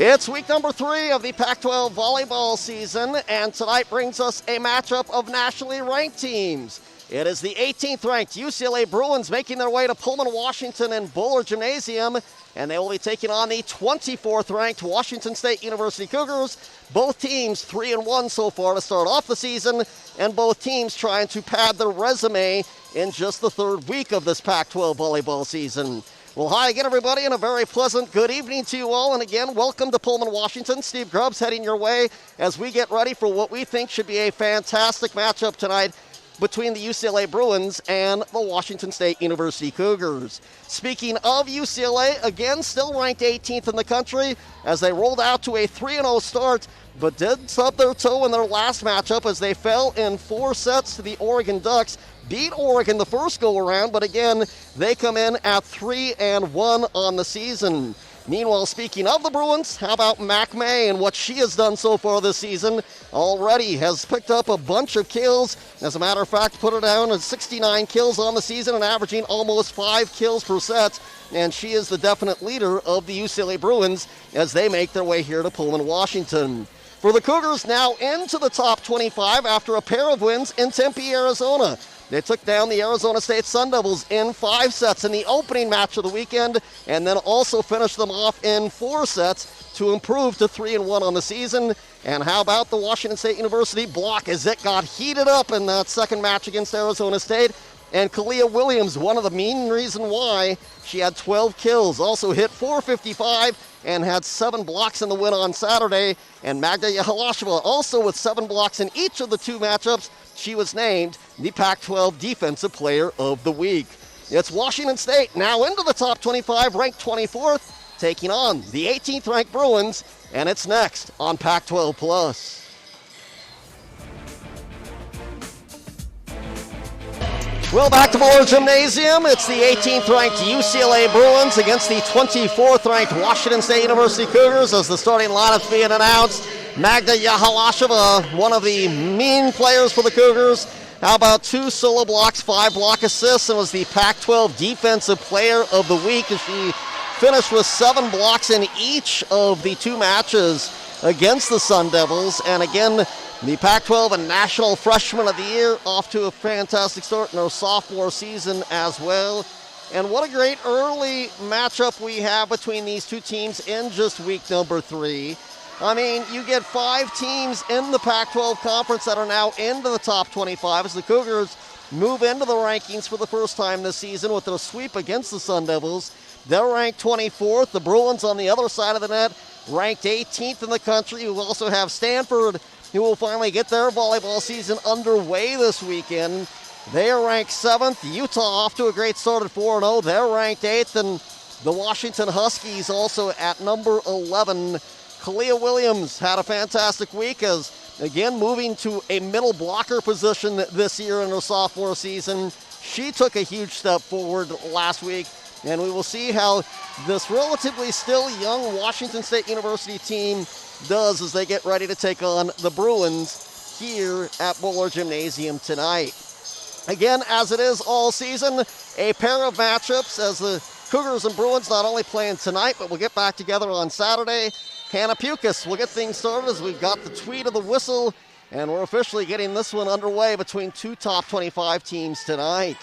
It's week number 3 of the Pac-12 volleyball season, and tonight brings us a matchup of nationally ranked teams. It is the 18th ranked UCLA Bruins making their way to Pullman, Washington in Bullard Gymnasium, and they will be taking on the 24th ranked Washington State University Cougars. Both teams 3-1 so far to start off the season, and both teams trying to pad their resume in just the third week of this Pac-12 volleyball season. Well, hi again, everybody, and a very pleasant good evening to you all. And again, welcome to Pullman, Washington. Steve Grubbs heading your way as we get ready for what we think should be a fantastic matchup tonight between the UCLA Bruins and the Washington State University Cougars. Speaking of UCLA, again, still ranked 18th in the country as they rolled out to a 3-0 start, but did stub their toe in their last matchup as they fell in 4 sets to the Oregon Ducks. Beat Oregon the first go-around, but again, they come in at 3-1 on the season. Meanwhile, speaking of the Bruins, how about Mac May and what she has done so far this season? Already has picked up a bunch of kills. As a matter of fact, put her down at 69 kills on the season and averaging almost 5 kills per set. And she is the definite leader of the UCLA Bruins as they make their way here to Pullman, Washington. For the Cougars, now into the top 25 after a pair of wins in Tempe, Arizona. They took down the Arizona State Sun Devils in 5 sets in the opening match of the weekend, and then also finished them off in 4 sets to improve to 3-1 on the season. And how about the Washington State University block as it got heated up in that second match against Arizona State? And Kalia Williams, one of the main reason why, she had 12 kills, also hit .455 and had 7 blocks in the win on Saturday. And Magda Yahalasheva also with 7 blocks in each of the 2 matchups. She was named the Pac-12 Defensive Player of the Week. It's Washington State now into the top 25, ranked 24th, taking on the 18th ranked Bruins, and it's next on Pac-12 Plus. Well, back to Bullard Gymnasium. It's the 18th ranked UCLA Bruins against the 24th ranked Washington State University Cougars as the starting lineup's being announced. Magda Yahalasheva, one of the mean players for the Cougars. How about 2 solo blocks, 5 block assists, and was the Pac-12 Defensive Player of the Week as she finished with 7 blocks in each of the 2 matches against the Sun Devils. And again, the Pac-12 and National Freshman of the Year off to a fantastic start in her sophomore season as well. And what a great early matchup we have between these 2 teams in just week number 3. I mean, you get 5 teams in the Pac-12 conference that are now into the top 25 as the Cougars move into the rankings for the first time this season with their sweep against the Sun Devils. They're ranked 24th. The Bruins on the other side of the net ranked 18th in the country. You also have Stanford, who will finally get their volleyball season underway this weekend. They are ranked 7th. Utah off to a great start at 4-0. They're ranked 8th. And the Washington Huskies also at number 11. Kalia Williams had a fantastic week as, again, moving to a middle blocker position this year in her sophomore season. She took a huge step forward last week, and we will see how this relatively still young Washington State University team does as they get ready to take on the Bruins here at Bullard Gymnasium tonight. Again, as it is all season, a pair of matchups as the Cougars and Bruins not only playing tonight, but we'll get back together on Saturday. Hannah Pukas will get things started as we've got the tweet of the whistle, and we're officially getting this one underway between 2 top 25 teams tonight.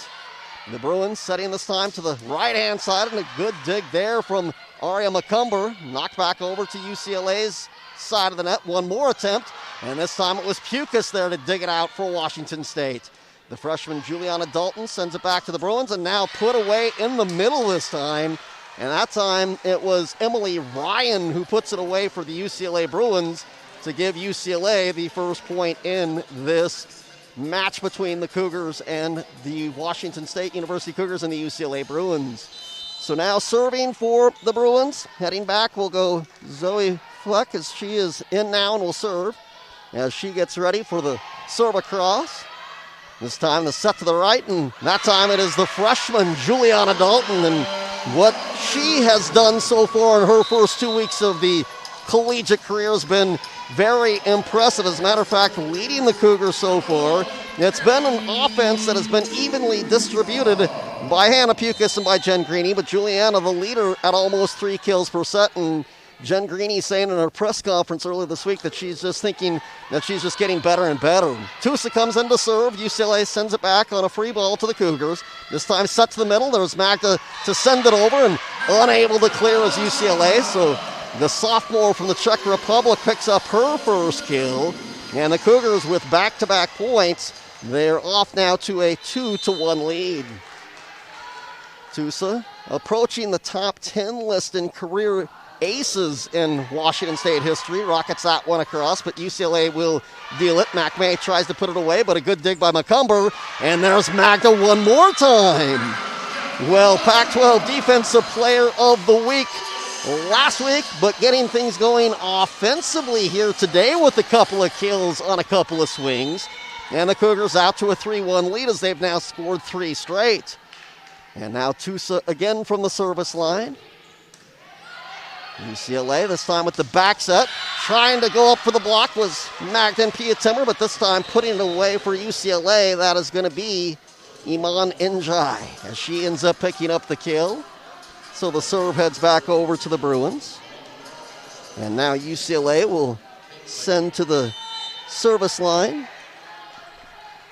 The Bruins setting this time to the right-hand side, and a good dig there from Aria McCumber. Knocked back over to UCLA's side of the net. One more attempt, and this time it was Pukas there to dig it out for Washington State. The freshman Juliana Dalton sends it back to the Bruins, and now put away in the middle this time. And that time it was Emily Ryan who puts it away for the UCLA Bruins to give UCLA the first point in this match between the Cougars and the Washington State University Cougars and the UCLA Bruins. So now serving for the Bruins. Heading back will go Zoe Fleck as she is in now and will serve as she gets ready for the serve across. This time the set to the right, and that time it is the freshman Juliana Dalton, and what she has done so far in her first 2 weeks of the collegiate career has been very impressive. As a matter of fact, leading the Cougars so far. It's been an offense that has been evenly distributed by Hannah Pukas and by Jen Greeny, but Juliana the leader at almost 3 kills per set, and Jen Greeny saying in her press conference earlier this week that she's just thinking that she's just getting better and better. Tusa comes in to serve. UCLA sends it back on a free ball to the Cougars. This time set to the middle. There's Magda to send it over and unable to clear as UCLA. So the sophomore from the Czech Republic picks up her first kill. And the Cougars with back-to-back points, they're off now to a 2-1 lead. Tusa approaching the top 10 list in career aces in Washington State history. Rockets that one across, but UCLA will deal it. McMay tries to put it away, but a good dig by McCumber. And there's Magda one more time. Well, Pac-12 Defensive Player of the Week last week, but getting things going offensively here today with a couple of kills on a couple of swings. And the Cougars out to a 3-1 lead as they've now scored 3 straight. And now Tusa again from the service line. UCLA this time with the back set. Trying to go up for the block was Magda and Pia Timmer, but this time putting it away for UCLA. That is going to be Iman Njai as she ends up picking up the kill. So the serve heads back over to the Bruins. And now UCLA will send to the service line.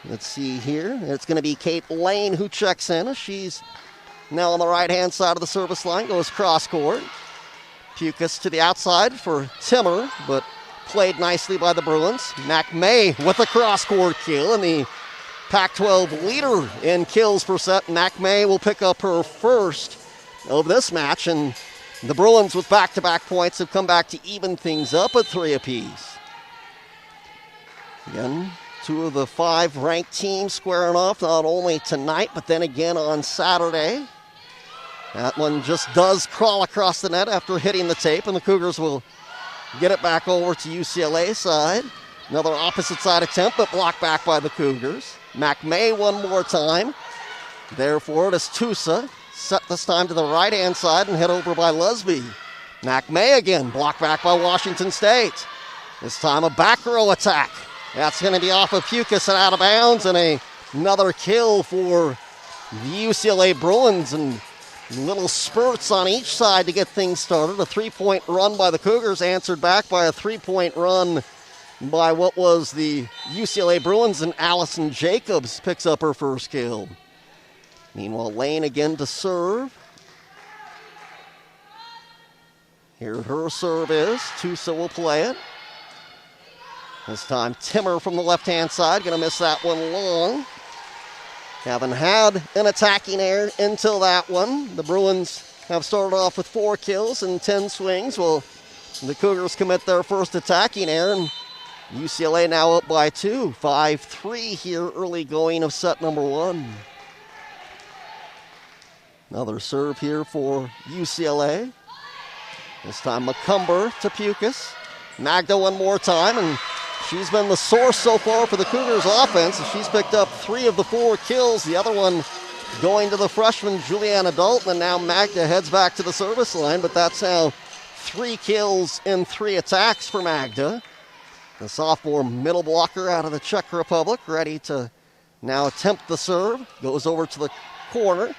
Let's see here. It's going to be Kate Lane who checks in. She's now on the right-hand side of the service line, goes cross-court. Pukas to the outside for Timmer, but played nicely by the Bruins. McMay with a cross-court kill, and the Pac-12 leader in kills per set. McMay will pick up her first of this match, and the Bruins with back-to-back points have come back to even things up at 3 apiece. Again, 2 of the 5 ranked teams squaring off, not only tonight, but then again on Saturday. That one just does crawl across the net after hitting the tape, and the Cougars will get it back over to UCLA side. Another opposite side attempt, but blocked back by the Cougars. McMay one more time. Therefore, it is Tusa. Set this time to the right-hand side and hit over by Lesby. McMay again, blocked back by Washington State. This time a back row attack. That's going to be off of Pukas and out of bounds, and another kill for the UCLA Bruins, and little spurts on each side to get things started. A 3-point run by the Cougars, answered back by a 3-point run by what was the UCLA Bruins, and Alison Jacobs picks up her first kill. Meanwhile, Lane again to serve. Here her serve is. Tusa will play it. This time Timmer from the left-hand side, going to miss that one long. Haven't had an attacking error until that one. The Bruins have started off with 4 kills and 10 swings. Well, the Cougars commit their first attacking error, and UCLA now up by 2. 5-3 here early going of set number 1. Another serve here for UCLA. This time McCumber to Pukas. Magda one more time, and she's been the source so far for the Cougars offense. She's picked up 3 of the 4 kills. The other one going to the freshman, Juliana Dalton, and now Magda heads back to the service line, but that's now 3 kills and 3 attacks for Magda. The sophomore middle blocker out of the Czech Republic, ready to now attempt the serve. Goes over to the corner.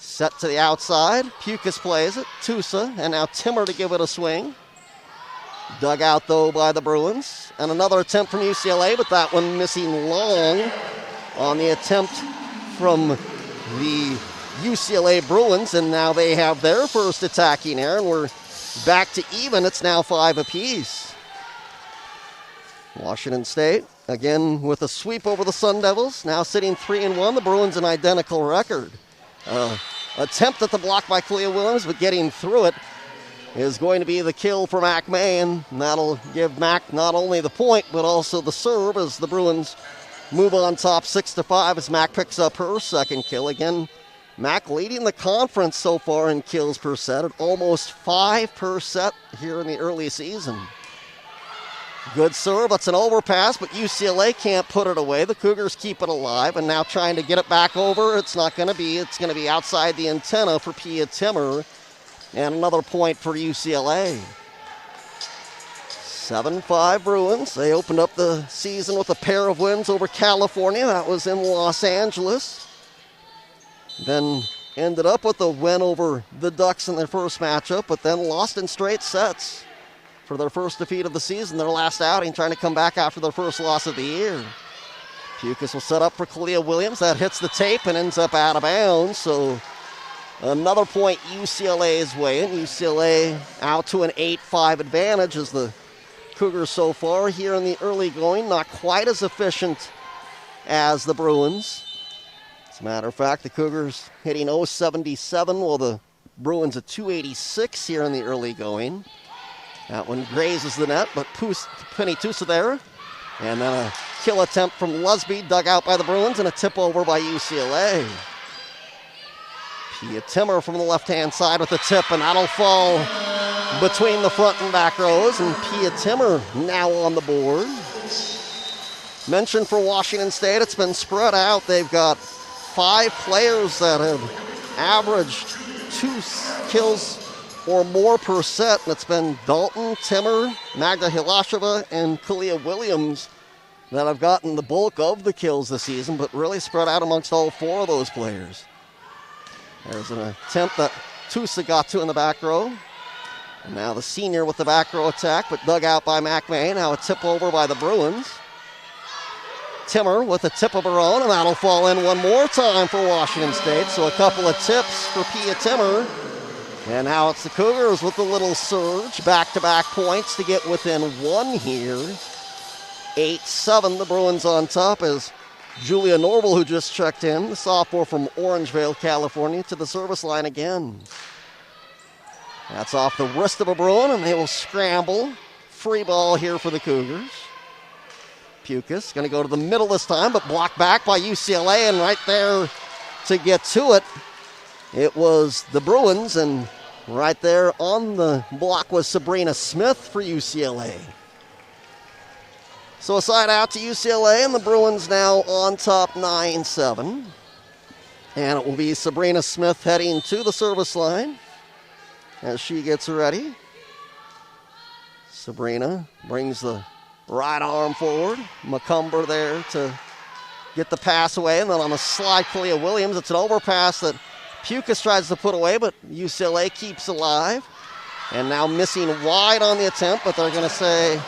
Set to the outside. Pukas plays it. Tusa, and now Timmer to give it a swing. Dug out, though, by the Bruins. And another attempt from UCLA, but that one missing long on the attempt from the UCLA Bruins. And now they have their first attacking error, and we're back to even. It's now 5 apiece. Washington State, again with a sweep over the Sun Devils, now sitting 3-1. The Bruins an identical record. Attempt at the block by Clea Williams, but getting through it is going to be the kill for McMay, and that'll give Mac not only the point, but also the serve as the Bruins move on top 6-5 as Mac picks up her second kill. Again, Mac leading the conference so far in kills per set at almost 5 per set here in the early season. Good serve, that's an overpass, but UCLA can't put it away. The Cougars keep it alive, and now trying to get it back over. It's going to be outside the antenna for Pia Timmer, and another point for UCLA. 7-5 Bruins. They opened up the season with a pair of wins over California. That was in Los Angeles. Then ended up with a win over the Ducks in their first matchup, but then lost in straight sets for their first defeat of the season, their last outing, trying to come back after their first loss of the year. Pukas will set up for Kalia Williams. That hits the tape and ends up out of bounds, so another point UCLA's way, and UCLA out to an 8-5 advantage as the Cougars so far here in the early going, not quite as efficient as the Bruins. As a matter of fact, the Cougars hitting .077 while the Bruins at .286 here in the early going. That one grazes the net, but Penny Tusa there. And then a kill attempt from Lusby, dug out by the Bruins, and a tip over by UCLA. Pia Timmer from the left-hand side with the tip, and that'll fall between the front and back rows, and Pia Timmer now on the board. Mentioned for Washington State, it's been spread out. They've got 5 players that have averaged 2 kills or more per set, and it's been Dalton, Timmer, Magda Hilasheva, and Kalia Williams that have gotten the bulk of the kills this season, but really spread out amongst all 4 of those players. There's an attempt that Tusa got to in the back row. And now the senior with the back row attack, but dug out by McMahon. Now a tip over by the Bruins. Timmer with a tip of her own, and that'll fall in one more time for Washington State. So a couple of tips for Pia Timmer. And now it's the Cougars with a little surge. Back-to-back points to get within 1 here. 8-7, the Bruins on top as Julian Norbill, who just checked in, the sophomore from Orangevale, California, to the service line again. That's off the wrist of a Bruin, and they will scramble. Free ball here for the Cougars. Pukas going to go to the middle this time, but blocked back by UCLA, and right there to get to it, it was the Bruins, and right there on the block was Sabrina Smith for UCLA. So a side out to UCLA, and the Bruins now on top 9-7. And it will be Sabrina Smith heading to the service line as she gets ready. Sabrina brings the right arm forward. McCumber there to get the pass away. And then on the slide, Kalia Williams. It's an overpass that Pukas tries to put away, but UCLA keeps alive. And now missing wide on the attempt, but they're going to say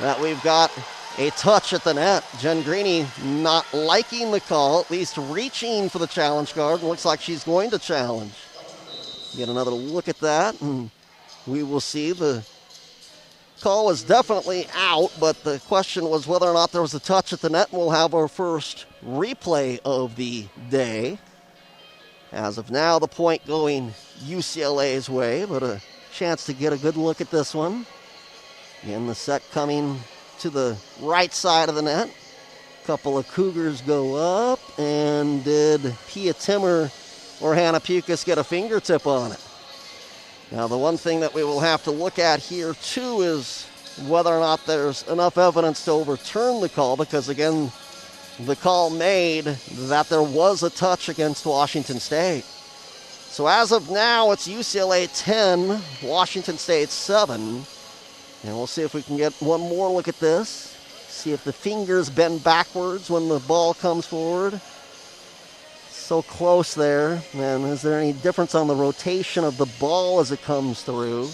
that we've got a touch at the net. Jen Greeny not liking the call, at least reaching for the challenge card. Looks like she's going to challenge. Get another look at that, and we will see. The call was definitely out, but the question was whether or not there was a touch at the net, and we'll have our first replay of the day. As of now, the point going UCLA's way, but a chance to get a good look at this one. Again, the set coming to the right side of the net. A couple of Cougars go up, and did Pia Timmer or Hannah Pukas get a fingertip on it? Now, the one thing that we will have to look at here, too, is whether or not there's enough evidence to overturn the call, because, again, the call made that there was a touch against Washington State. So as of now, it's UCLA 10, Washington State 7. And we'll see if we can get one more look at this. See if the fingers bend backwards when the ball comes forward. So close there. And is there any difference on the rotation of the ball as it comes through?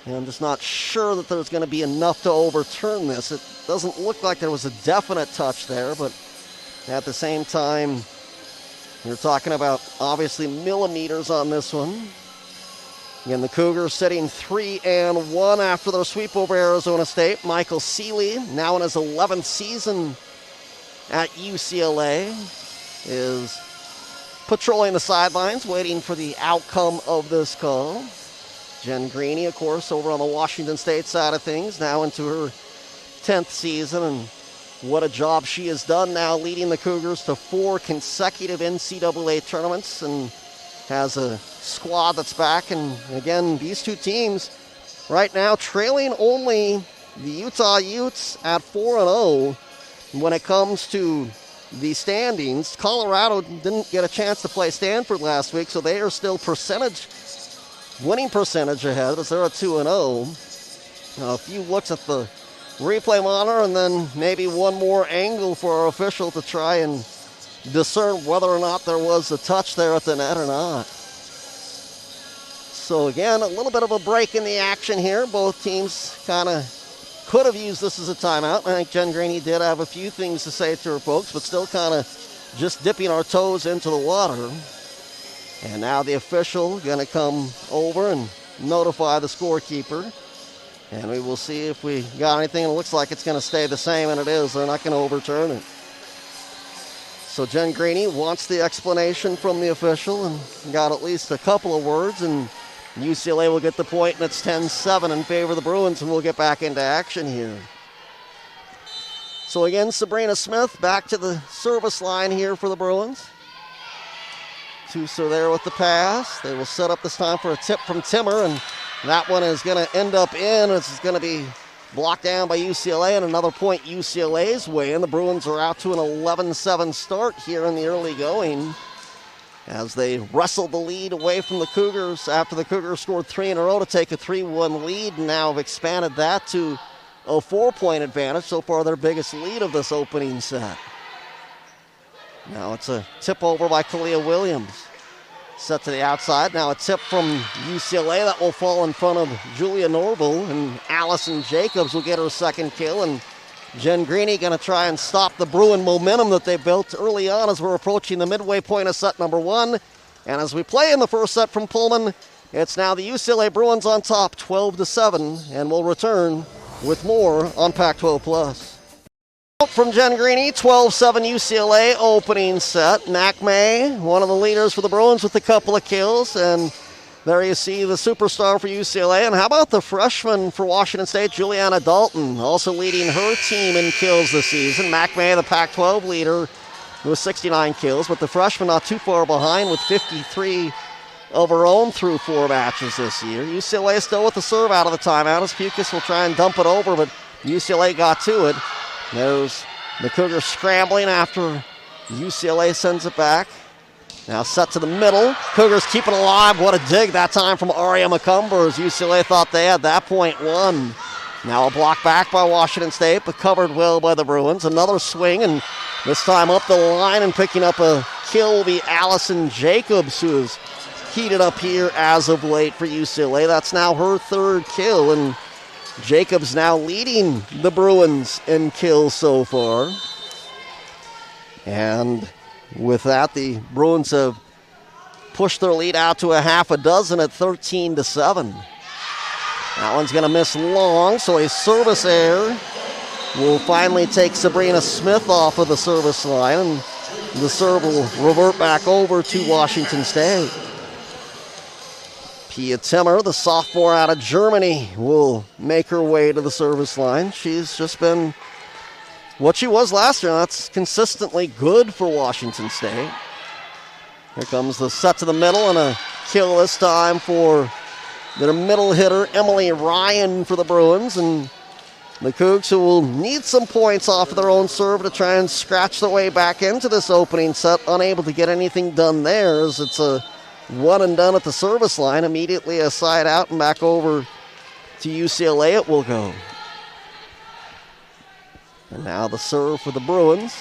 And I'm just not sure that there's going to be enough to overturn this. It doesn't look like there was a definite touch there, but at the same time, you're talking about obviously millimeters on this one. Again, the Cougars sitting 3-1 after their sweep over Arizona State. Michael Seeley, now in his 11th season at UCLA, is patrolling the sidelines, waiting for the outcome of this call. Jen Greeny, of course, over on the Washington State side of things, now into her 10th season, and what a job she has done now, leading the Cougars to 4 consecutive NCAA tournaments, and has a squad that's back. And again, these two teams right now trailing only the Utah Utes at 4-0 when it comes to the standings. Colorado didn't get a chance to play Stanford last week, so they are still winning percentage ahead as they're at 2-0. Now, a few looks at the replay monitor, and then maybe one more angle for our official to try and discern whether or not there was a touch there at the net or not. So again, a little bit of a break in the action here. Both teams kind of could have used this as a timeout. I think Jen Graney did have a few things to say to her folks, but still kind of just dipping our toes into the water. And now the official going to come over and notify the scorekeeper. And we will see if we got anything. It looks like it's going to stay the same, and it is. They're not going to overturn it. So Jen Graney wants the explanation from the official and got at least a couple of words, and UCLA will get the point, and it's 10-7 in favor of the Bruins, and we'll get back into action here. So again, Sabrina Smith back to the service line here for the Bruins. Tusa there with the pass. They will set up this time for a tip from Timmer, and that one is going to end up in. It's going to be blocked down by UCLA, and another point UCLA's way. And the Bruins are out to an 11-7 start here in the early going as they wrestled the lead away from the Cougars after the Cougars scored 3 in a row to take a 3-1 lead, and now have expanded that to a 4-point advantage. So far their biggest lead of this opening set. Now it's a tip over by Kalia Williams. Set to the outside. Now a tip from UCLA that will fall in front of Julian Norbill, and Allison Jacobs will get her second kill. And Jen Graney going to try and stop the Bruin momentum that they built early on as we're approaching the midway point of set number 1. And as we play in the first set from Pullman, it's now the UCLA Bruins on top 12-7, and we'll return with more on Pac-12 Plus. From Jen Graney, 12-7 UCLA opening set. Mac May, one of the leaders for the Bruins with a couple of kills. And there you see the superstar for UCLA. And how about the freshman for Washington State, Juliana Dalton, also leading her team in kills this season. Mac May, the Pac-12 leader, with 69 kills. But the freshman not too far behind with 53 of her own through 4 matches this year. UCLA still with the serve out of the timeout as Pukas will try and dump it over, but UCLA got to it. There's the Cougars scrambling after UCLA sends it back. Now set to the middle. Cougars keep it alive. What a dig that time from Aria McCumber as UCLA thought they had that point won. Now a block back by Washington State, but covered well by the Bruins. Another swing, and this time up the line and picking up a kill will be Allison Jacobs, who is heated up here as of late for UCLA. That's now her 3rd kill, and Jacobs now leading the Bruins in kills so far. And with that, the Bruins have pushed their lead out to a half a dozen at 13-7. That one's going to miss long, so a service error will finally take Sabrina Smith off of the service line, and the serve will revert back over to Washington State. Pia Timmer, the sophomore out of Germany, will make her way to the service line. She's just been what she was last year. That's consistently good for Washington State. Here comes the set to the middle, and a kill this time for their middle hitter, Emily Ryan, for the Bruins. And the Cougs, who will need some points off of their own serve to try and scratch their way back into this opening set, unable to get anything done there as it's a one and done at the service line. Immediately a side out and back over to UCLA it will go. And now the serve for the Bruins.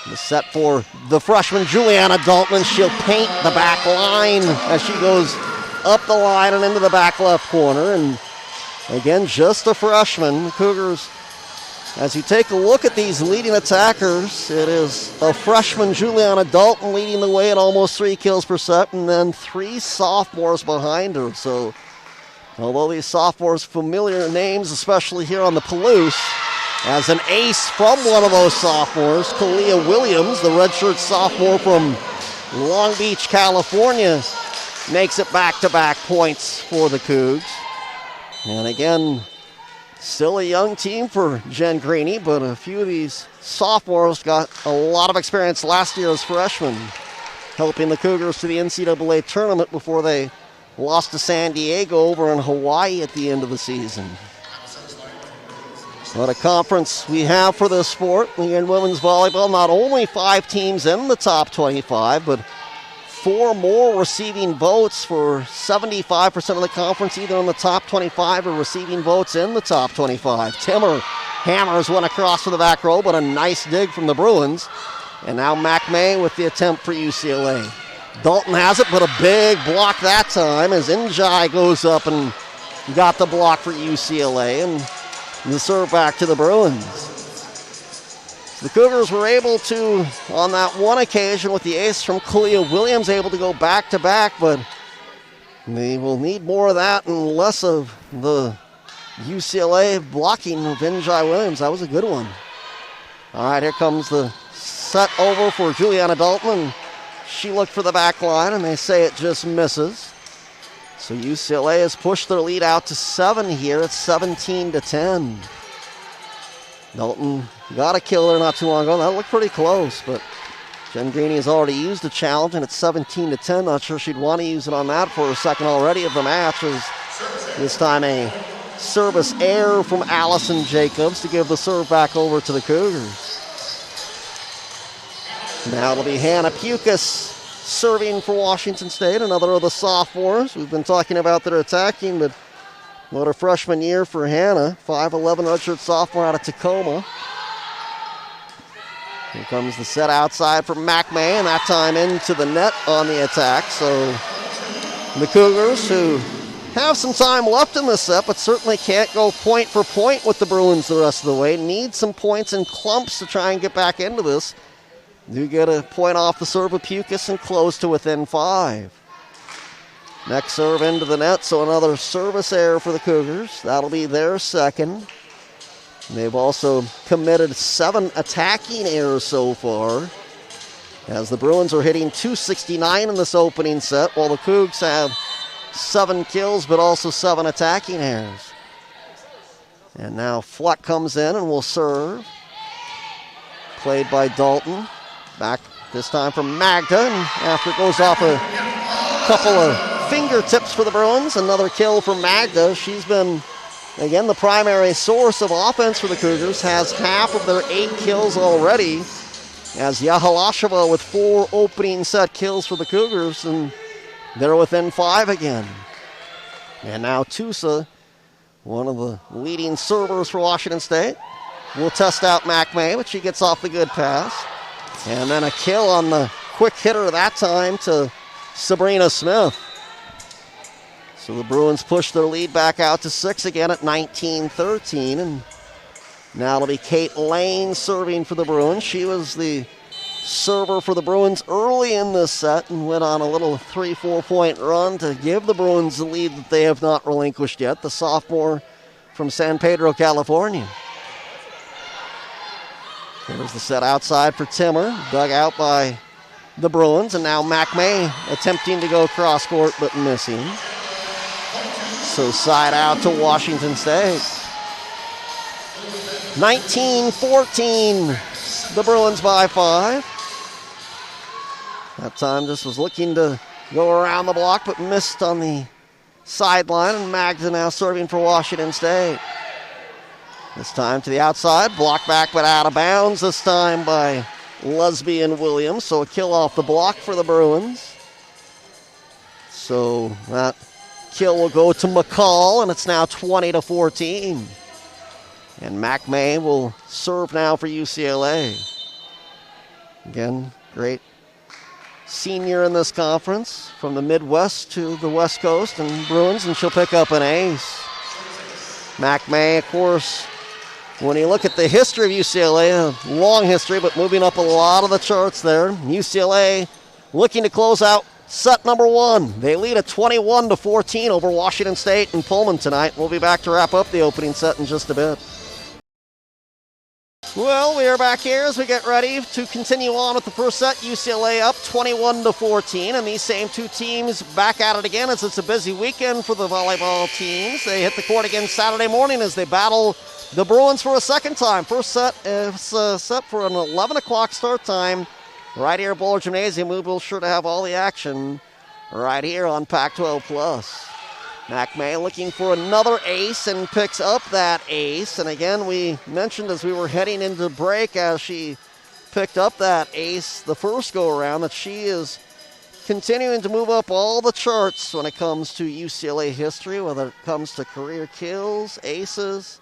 The set for the freshman Juliana Dalton. She'll paint the back line as she goes up the line and into the back left corner. And again, just a freshman. The Cougars, as you take a look at these leading attackers, it is a freshman, Juliana Dalton, leading the way at almost 3 kills per set, and then 3 sophomores behind her. So, although these sophomores familiar names, especially here on the Palouse, as an ace from one of those sophomores, Kalia Williams, the redshirt sophomore from Long Beach, California, makes it back-to-back points for the Cougs. And again, still a young team for Jen Graney, but a few of these sophomores got a lot of experience last year as freshmen, helping the Cougars to the NCAA tournament before they lost to San Diego over in Hawaii at the end of the season. What a conference we have for this sport. In women's volleyball, not only 5 teams in the top 25, but 4 more receiving votes for 75% of the conference, either in the top 25 or receiving votes in the top 25. Timmer hammers one across to the back row, but a nice dig from the Bruins. And now McMay with the attempt for UCLA. Dalton has it, but a big block that time as Njai goes up and got the block for UCLA, and the serve back to the Bruins. The Cougars were able to, on that one occasion with the ace from Kalia Williams, able to go back-to-back, but they will need more of that and less of the UCLA blocking of Njai Williams. That was a good one. All right, here comes the set over for Juliana Dalton, and she looked for the back line, and they say it just misses. So UCLA has pushed their lead out to 7 here. It's 17-10. Dalton got a kill there not too long ago. That looked pretty close, but Jen Greeny has already used the challenge, and it's 17-10. Not sure she'd want to use it on that for a second already of the match. As this time a service error from Allison Jacobs to give the serve back over to the Cougars. Now it'll be Hannah Pukas serving for Washington State, another of the sophomores. We've been talking about their attacking, but what a freshman year for Hannah. 5'11", redshirt sophomore out of Tacoma. Here comes the set outside for McMay, and that time into the net on the attack. So the Cougars, who have some time left in this set, but certainly can't go point for point with the Bruins the rest of the way, need some points in clumps to try and get back into this. Do get a point off the serve of Pukas and close to within 5. Next serve into the net, so another service error for the Cougars. That'll be their second. They've also committed 7 attacking errors so far, as the Bruins are hitting .269 in this opening set, while the Cougs have 7 kills, but also 7 attacking errors. And now Fleck comes in and will serve. Played by Dalton. Back this time from Magda, and after it goes off a couple of fingertips for the Bruins, another kill from Magda. She's been, again, the primary source of offense for the Cougars, has half of their 8 kills already, as Yahalasheva with 4 opening set kills for the Cougars, and they're within 5 again. And now Tusa, one of the leading servers for Washington State, will test out McMay, but she gets off the good pass. And then a kill on the quick hitter that time to Sabrina Smith. So the Bruins push their lead back out to 6 again at 19-13. And now it'll be Kate Lane serving for the Bruins. She was the server for the Bruins early in this set and went on a little 3-4 point run to give the Bruins the lead that they have not relinquished yet. The sophomore from San Pedro, California. There's the set outside for Timmer, dug out by the Bruins, and now McMay attempting to go cross court but missing. So side out to Washington State. 19-14, the Bruins by 5. That time just was looking to go around the block but missed on the sideline, and Magda now serving for Washington State. This time to the outside, blocked back but out of bounds, this time by Lesbian Williams. So a kill off the block for the Bruins. So that kill will go to McCall, and it's now 20-14. And McMay will serve now for UCLA. Again, great senior in this conference, from the Midwest to the West Coast and Bruins, and she'll pick up an ace. McMay, of course, when you look at the history of UCLA, a long history, but moving up a lot of the charts there. UCLA looking to close out set number 1. They lead at 21-14 over Washington State and Pullman tonight. We'll be back to wrap up the opening set in just a bit. Well, we are back here as we get ready to continue on with the first set. UCLA up 21-14, and these same 2 teams back at it again as it's a busy weekend for the volleyball teams. They hit the court again Saturday morning as they battle the Bruins for a second time. First set is set for an 11 o'clock start time right here at Bowler Gymnasium. We will sure to have all the action right here on Pac-12+. McMay looking for another ace and picks up that ace. And again, we mentioned as we were heading into break, as she picked up that ace the first go-around, that she is continuing to move up all the charts when it comes to UCLA history, whether it comes to career kills, aces.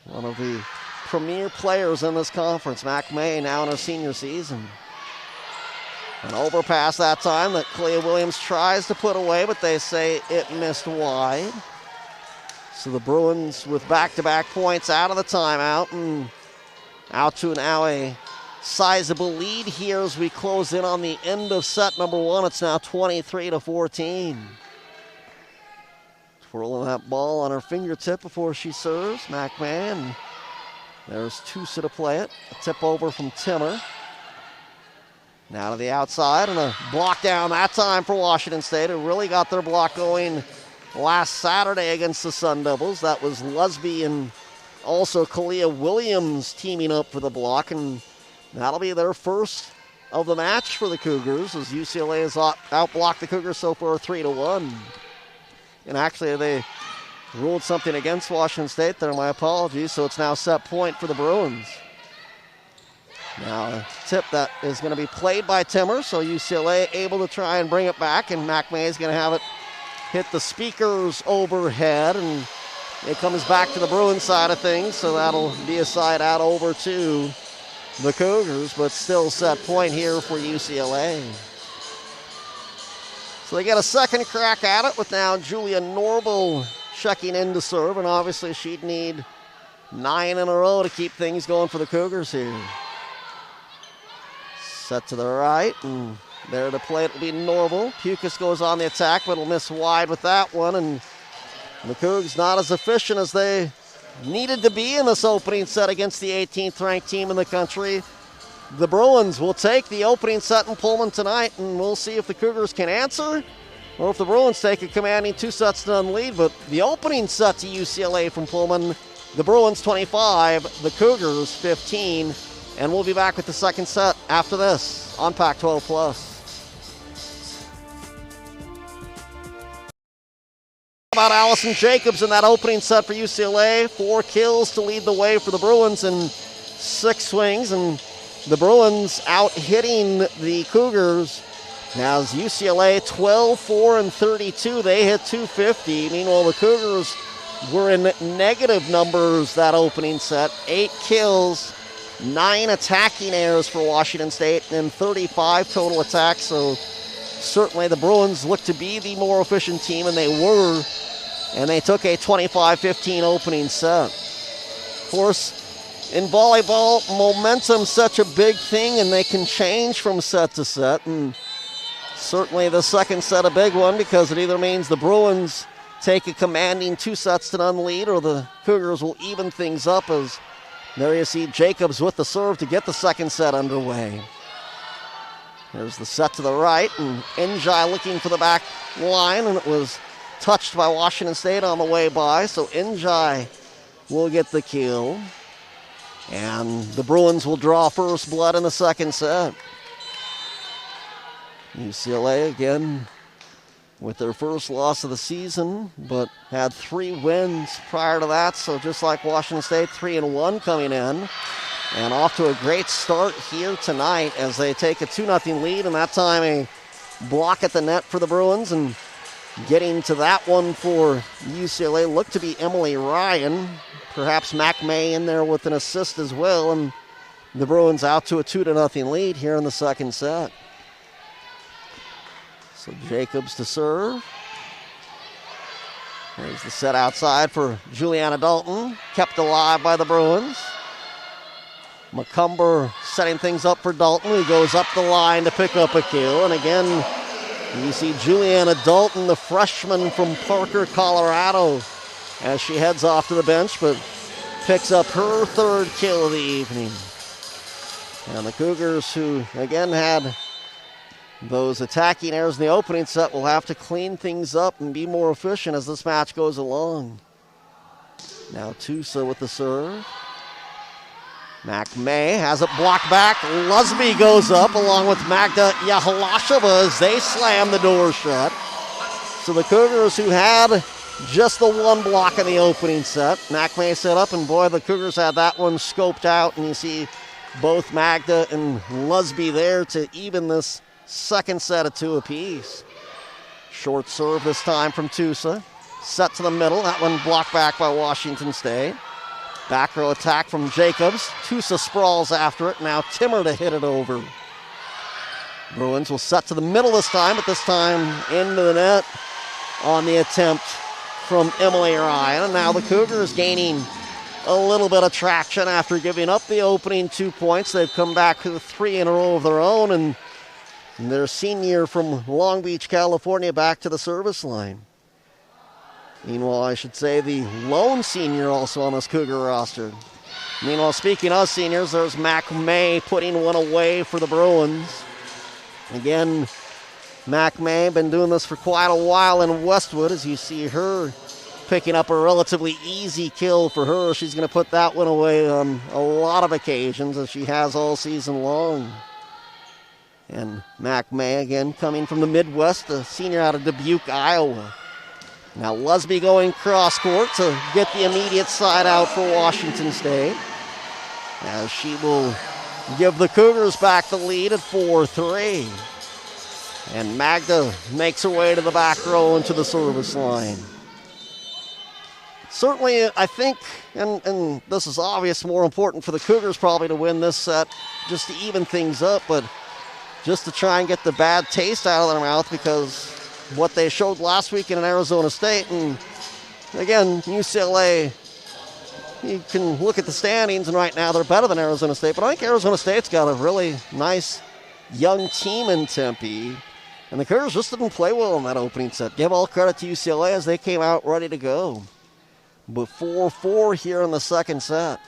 One of the premier players in this conference. Mac May now in her senior season. An overpass that time that Kalia Williams tries to put away, but they say it missed wide. So the Bruins with back-to-back points out of the timeout and out to now a sizable lead here as we close in on the end of set number one. It's now 23-14. Twirling that ball on her fingertip before she serves. McMahon. There's Tusa to play it. A tip over from Timmer. Now to the outside and a block down that time for Washington State, who really got their block going last Saturday against the Sun Devils. That was Lusby and also Kalia Williams teaming up for the block, and that'll be their first of the match for the Cougars as UCLA has outblocked the Cougars so far 3-1. And actually they ruled something against Washington State there, my apologies, so it's now set point for the Bruins. Now a tip that is going to be played by Timmer, so UCLA able to try and bring it back, and McMay is going to have it hit the speakers overhead, and it comes back to the Bruins side of things, so that'll be a side out over to the Cougars, but still set point here for UCLA. So they get a second crack at it with now Julian Norbill checking in to serve, and obviously she'd need 9 in a row to keep things going for the Cougars here. Set to the right, and there to play it will be Norbill. Pukas goes on the attack, but will miss wide with that one, and the Cougs not as efficient as they needed to be in this opening set against the 18th ranked team in the country. The Bruins will take the opening set in Pullman tonight, and we'll see if the Cougars can answer or if the Bruins take a commanding 2-0 lead. But the opening set to UCLA from Pullman, the Bruins 25, the Cougars 15. And we'll be back with the second set after this on Pac-12+. About Allison Jacobs in that opening set for UCLA. 4 kills to lead the way for the Bruins and 6 swings. And the Bruins out hitting the Cougars. Now as UCLA 12-4-32. They hit 250. Meanwhile, the Cougars were in negative numbers that opening set. 8 kills. 9 attacking errors for Washington State and 35 total attacks. So certainly the Bruins look to be the more efficient team, and they were. And they took a 25-15 opening set. Of course, in volleyball, momentum's such a big thing, and they can change from set to set. And certainly the second set a big one, because it either means the Bruins take a commanding 2-0 lead, or the Cougars will even things up as there you see Jacobs with the serve to get the second set underway. There's the set to the right, and Njai looking for the back line, and it was touched by Washington State on the way by, so Njai will get the kill. And the Bruins will draw first blood in the second set. UCLA again with their first loss of the season, but had 3 wins prior to that. So just like Washington State, 3-1 coming in. And off to a great start here tonight as they take a 2-0 lead, and that time a block at the net for the Bruins. And getting to that one for UCLA looked to be Emily Ryan. Perhaps Mac May in there with an assist as well. And the Bruins out to a 2-0 lead here in the second set. So Jacobs to serve. There's the set outside for Juliana Dalton. Kept alive by the Bruins. McCumber setting things up for Dalton, who goes up the line to pick up a kill. And again, you see Juliana Dalton, the freshman from Parker, Colorado, as she heads off to the bench, but picks up her 3rd kill of the evening. And the Cougars, who again had those attacking errors in the opening set, will have to clean things up and be more efficient as this match goes along. Now Tusa with the serve. Mac May has it blocked back. Lusby goes up along with Magda Yahalasheva as they slam the door shut. So the Cougars, who had just the 1 block in the opening set, Mac May set up, and boy, the Cougars had that one scoped out, and you see both Magda and Lusby there to even this second set of 2 apiece. Short serve this time from Tusa. Set to the middle. That one blocked back by Washington State. Back row attack from Jacobs. Tusa sprawls after it. Now Timmer to hit it over. Bruins will set to the middle this time, but this time into the net on the attempt from Emily Ryan. And now the Cougars gaining a little bit of traction after giving up the opening 2 points. They've come back to 3 in a row of their own, and their senior from Long Beach, California, back to the service line. Meanwhile, I should say the lone senior also on this Cougar roster. Meanwhile, speaking of seniors, there's Mac May putting one away for the Bruins. Again, Mac May been doing this for quite a while in Westwood, as you see her picking up a relatively easy kill for her. She's going to put that one away on a lot of occasions, as she has all season long. And Mac May, again, coming from the Midwest, a senior out of Dubuque, Iowa. Now Lusby going cross court to get the immediate side out for Washington State, as she will give the Cougars back the lead at 4-3. And Magda makes her way to the back row and to the service line. Certainly, I think, and this is obvious, more important for the Cougars probably to win this set, just to even things up, but just to try and get the bad taste out of their mouth, because what they showed last week in Arizona State, and again, UCLA, you can look at the standings, and right now they're better than Arizona State, but I think Arizona State's got a really nice young team in Tempe, and the Cougars just didn't play well in that opening set. Give all credit to UCLA as they came out ready to go. But 4-4 here in the second set.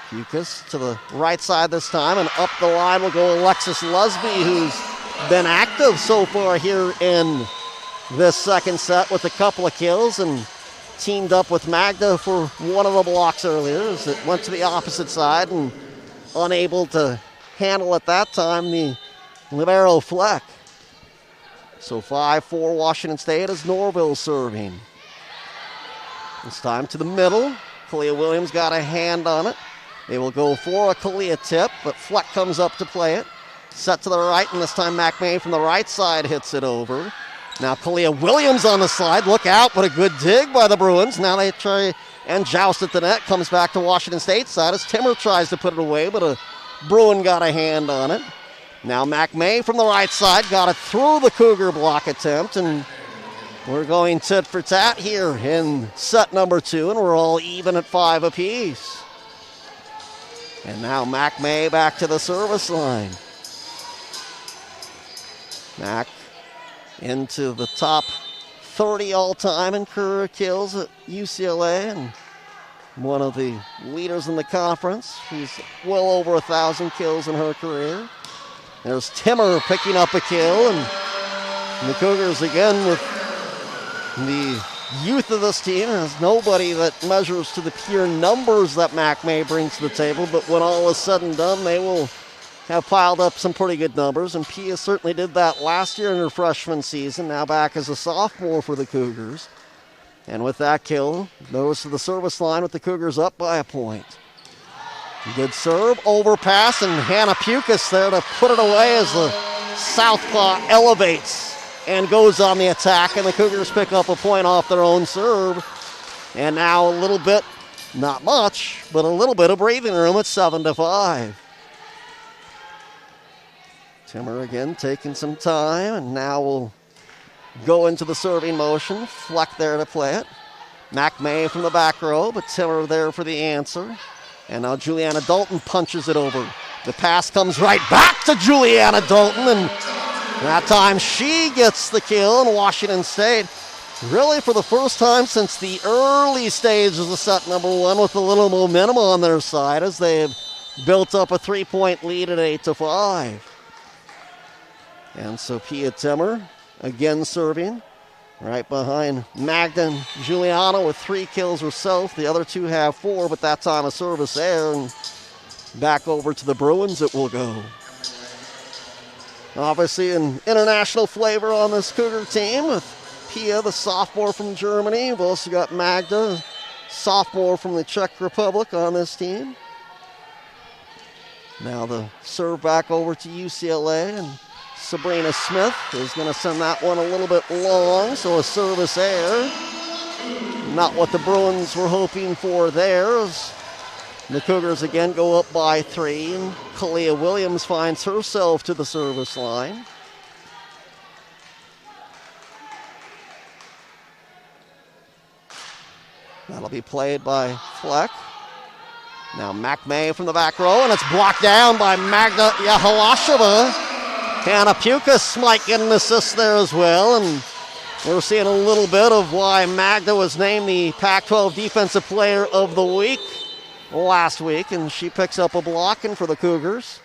Pukas to the right side this time, and up the line will go Alexis Lusby, who's been active so far here in this second set with a couple of kills, and teamed up with Magda for one of the blocks earlier as it went to the opposite side, and unable to handle at that time the libero Fleck. So 5-4 Washington State as Norbill serving. This time to the middle. Kalia Williams got a hand on it. They will go for a Kalia tip, but Fleck comes up to play it. Set to the right, and this time Mac May from the right side hits it over. Now Kalia Williams on the slide. Look out, what a good dig by the Bruins. Now they try and joust at the net. Comes back to Washington State's side as Timmer tries to put it away, but a Bruin got a hand on it. Now Mac May from the right side got it through the Cougar block attempt, and we're going tit for tat here in set number 2, and we're all even at 5 apiece. And now Mac May back to the service line. Mac into the top 30 all-time in career kills at UCLA, and one of the leaders in the conference. She's well over 1,000 kills in her career. There's Timmer picking up a kill, and the Cougars again with the youth of this team. Has nobody that measures to the pure numbers that Mac May brings to the table, but when all is said and done, they will have piled up some pretty good numbers, and Pia certainly did that last year in her freshman season, now back as a sophomore for the Cougars. And with that kill, goes to the service line with the Cougars up by a point. Good serve, overpass, and Hannah Pukas there to put it away as the southpaw elevates and goes on the attack, and the Cougars pick up a point off their own serve. And now a little bit, not much, but a little bit of breathing room at 7-5. Timmer again taking some time, and now we'll go into the serving motion. Fleck there to play it. Mac May from the back row, but Timmer there for the answer. And now Juliana Dalton punches it over. The pass comes right back to Juliana Dalton, and that time she gets the kill, and Washington State, really for the first time since the early stages of set number 1, with a little momentum on their side as they've built up a 3-point lead at 8-5. And Sophia Timmer again serving right behind Magda and Giuliano with 3 kills herself. The other 2 have 4, but that time a service error, and back over to the Bruins it will go. Obviously an international flavor on this Cougar team with Pia, the sophomore from Germany. We've also got Magda, sophomore from the Czech Republic on this team. Now the serve back over to UCLA, and Sabrina Smith is going to send that one a little bit long, so a service error. not what the Bruins were hoping for there. The Cougars again go up by 3, and Kalia Williams finds herself to the service line. That'll be played by Fleck. Now McMay from the back row, and it's blocked down by Magda Yahalasheva. Hannah Pukas might get an assist there as well, and we're seeing a little bit of why Magda was named the Pac-12 Defensive Player of the Week last week, and she picks up a blocking for the Cougars.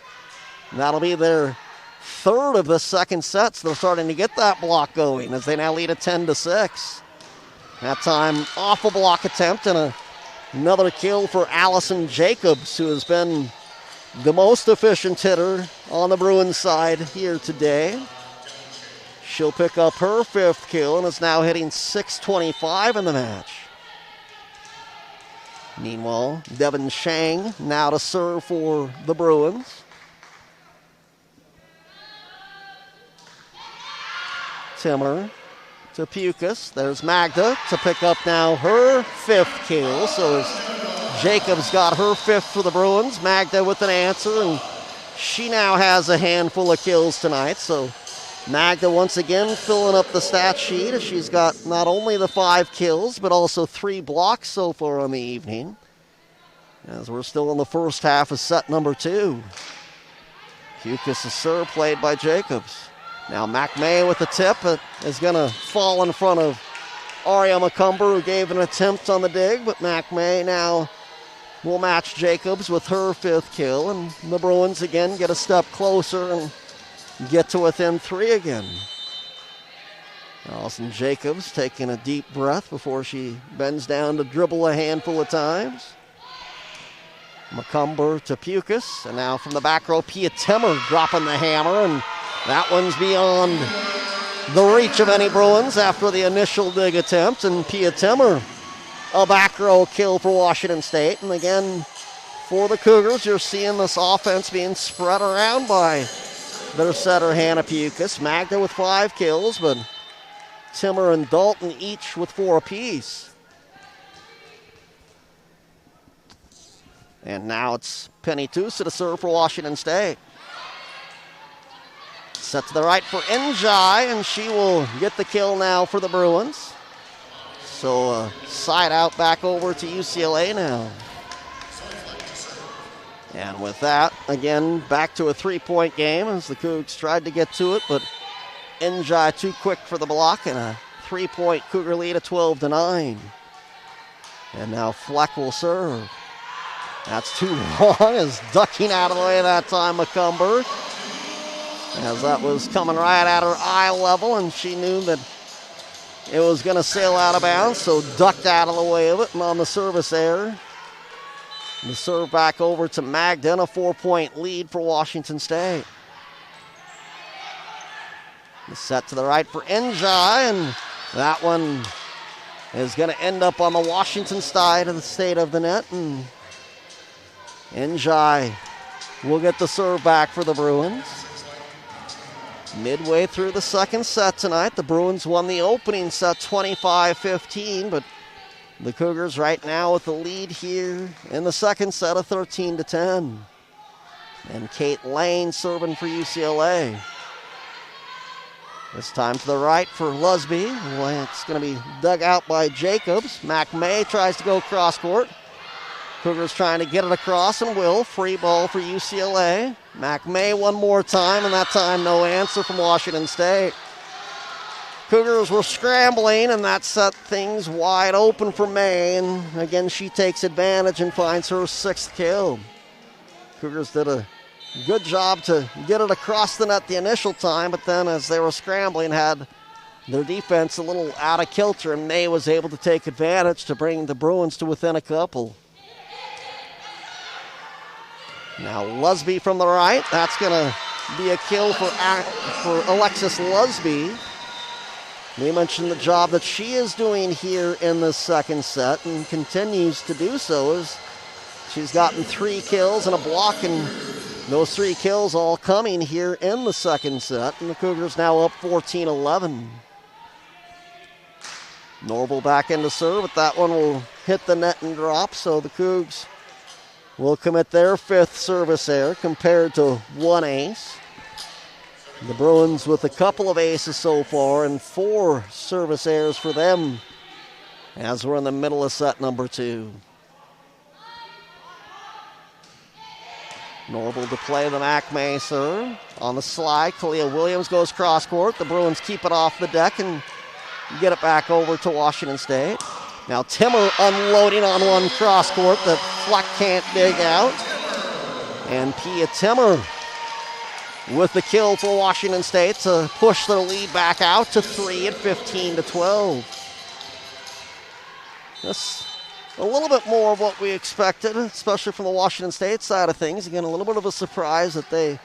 And that'll be their third of the second set, so they're starting to get that block going as they now lead at 10-6. That time off a block attempt and another kill for Alison Jacobs, who has been the most efficient hitter on the Bruins side here today. She'll pick up her 5th kill and is now hitting .625 in the match. Meanwhile, Devin Shang now to serve for the Bruins. Timmer to Pukas. There's Magda to pick up now her 5th kill. So as Jacobs got her 5th for the Bruins, Magda with an answer, and she now has a handful of kills tonight. So Magda once again filling up the stat sheet as she's got not only the 5 kills, but also 3 blocks so far on the evening. As we're still in the first half of set number 2. Pukas' serve played by Jacobs. Now McMay with the tip is going to fall in front of Aria McCumber, who gave an attempt on the dig, but McMay now will match Jacobs with her 5th kill, and the Bruins again get a step closer and get to within 3 again. Allison Jacobs taking a deep breath before she bends down to dribble a handful of times. McCumber to Pukas, and now from the back row, Pia Timmer dropping the hammer, and that one's beyond the reach of any Bruins after the initial dig attempt, and Pia Timmer, a back row kill for Washington State. And again, for the Cougars, you're seeing this offense being spread around by their setter, Hannah Pukas. Magda with 5 kills, but Timmer and Dalton each with 4 apiece. And now it's Penny Tusa to serve for Washington State. Set to the right for Njai, and she will get the kill now for the Bruins. So side out back over to UCLA now. And with that, again, back to a 3-point game as the Cougs tried to get to it, but Njai too quick for the block, and a 3-point Cougar lead at 12-9. And now Fleck will serve. That's too long, as ducking out of the way that time, McCumber, as that was coming right at her eye level, and she knew that it was going to sail out of bounds, so ducked out of the way of it, and on the service error, the serve back over to Magda, a 4-point lead for Washington State. The set to the right for Njai, and that one is going to end up on the Washington side of the state of the net, and Njai will get the serve back for the Bruins. Midway through the second set tonight, the Bruins won the opening set 25-15, but the Cougars right now with the lead here in the second set of 13-10. And Kate Lane serving for UCLA. This time to the right for Lusby. It's going to be dug out by Jacobs. McMay tries to go cross court. Cougars trying to get it across, and will. Free ball for UCLA. McMay one more time, and that time no answer from Washington State. Cougars were scrambling, and that set things wide open for May, and again she takes advantage and finds her 6th kill. Cougars did a good job to get it across the net the initial time, but then as they were scrambling, had their defense a little out of kilter, and May was able to take advantage to bring the Bruins to within a couple. Now Lusby from the right. That's going to be a kill for Alexis Lusby. We mentioned the job that she is doing here in the second set and continues to do so, as she's gotten 3 kills and a block, and those 3 kills all coming here in the second set. And the Cougars now up 14-11. Norbill back into serve, but that one will hit the net and drop, so the Cougs will commit their 5th service error compared to 1 ace. The Bruins with a couple of aces so far and 4 service errors for them as we're in the middle of set number 2. Norbill to play the McMay serve. On the slide, Kalia Williams goes cross court. The Bruins keep it off the deck and get it back over to Washington State. Now Timmer unloading on one cross court that Fleck can't dig out. And Pia Timmer with the kill for Washington State to push their lead back out to 3 at 15-12. That's a little bit more of what we expected, especially from the Washington State side of things. Again, a little bit of a surprise that they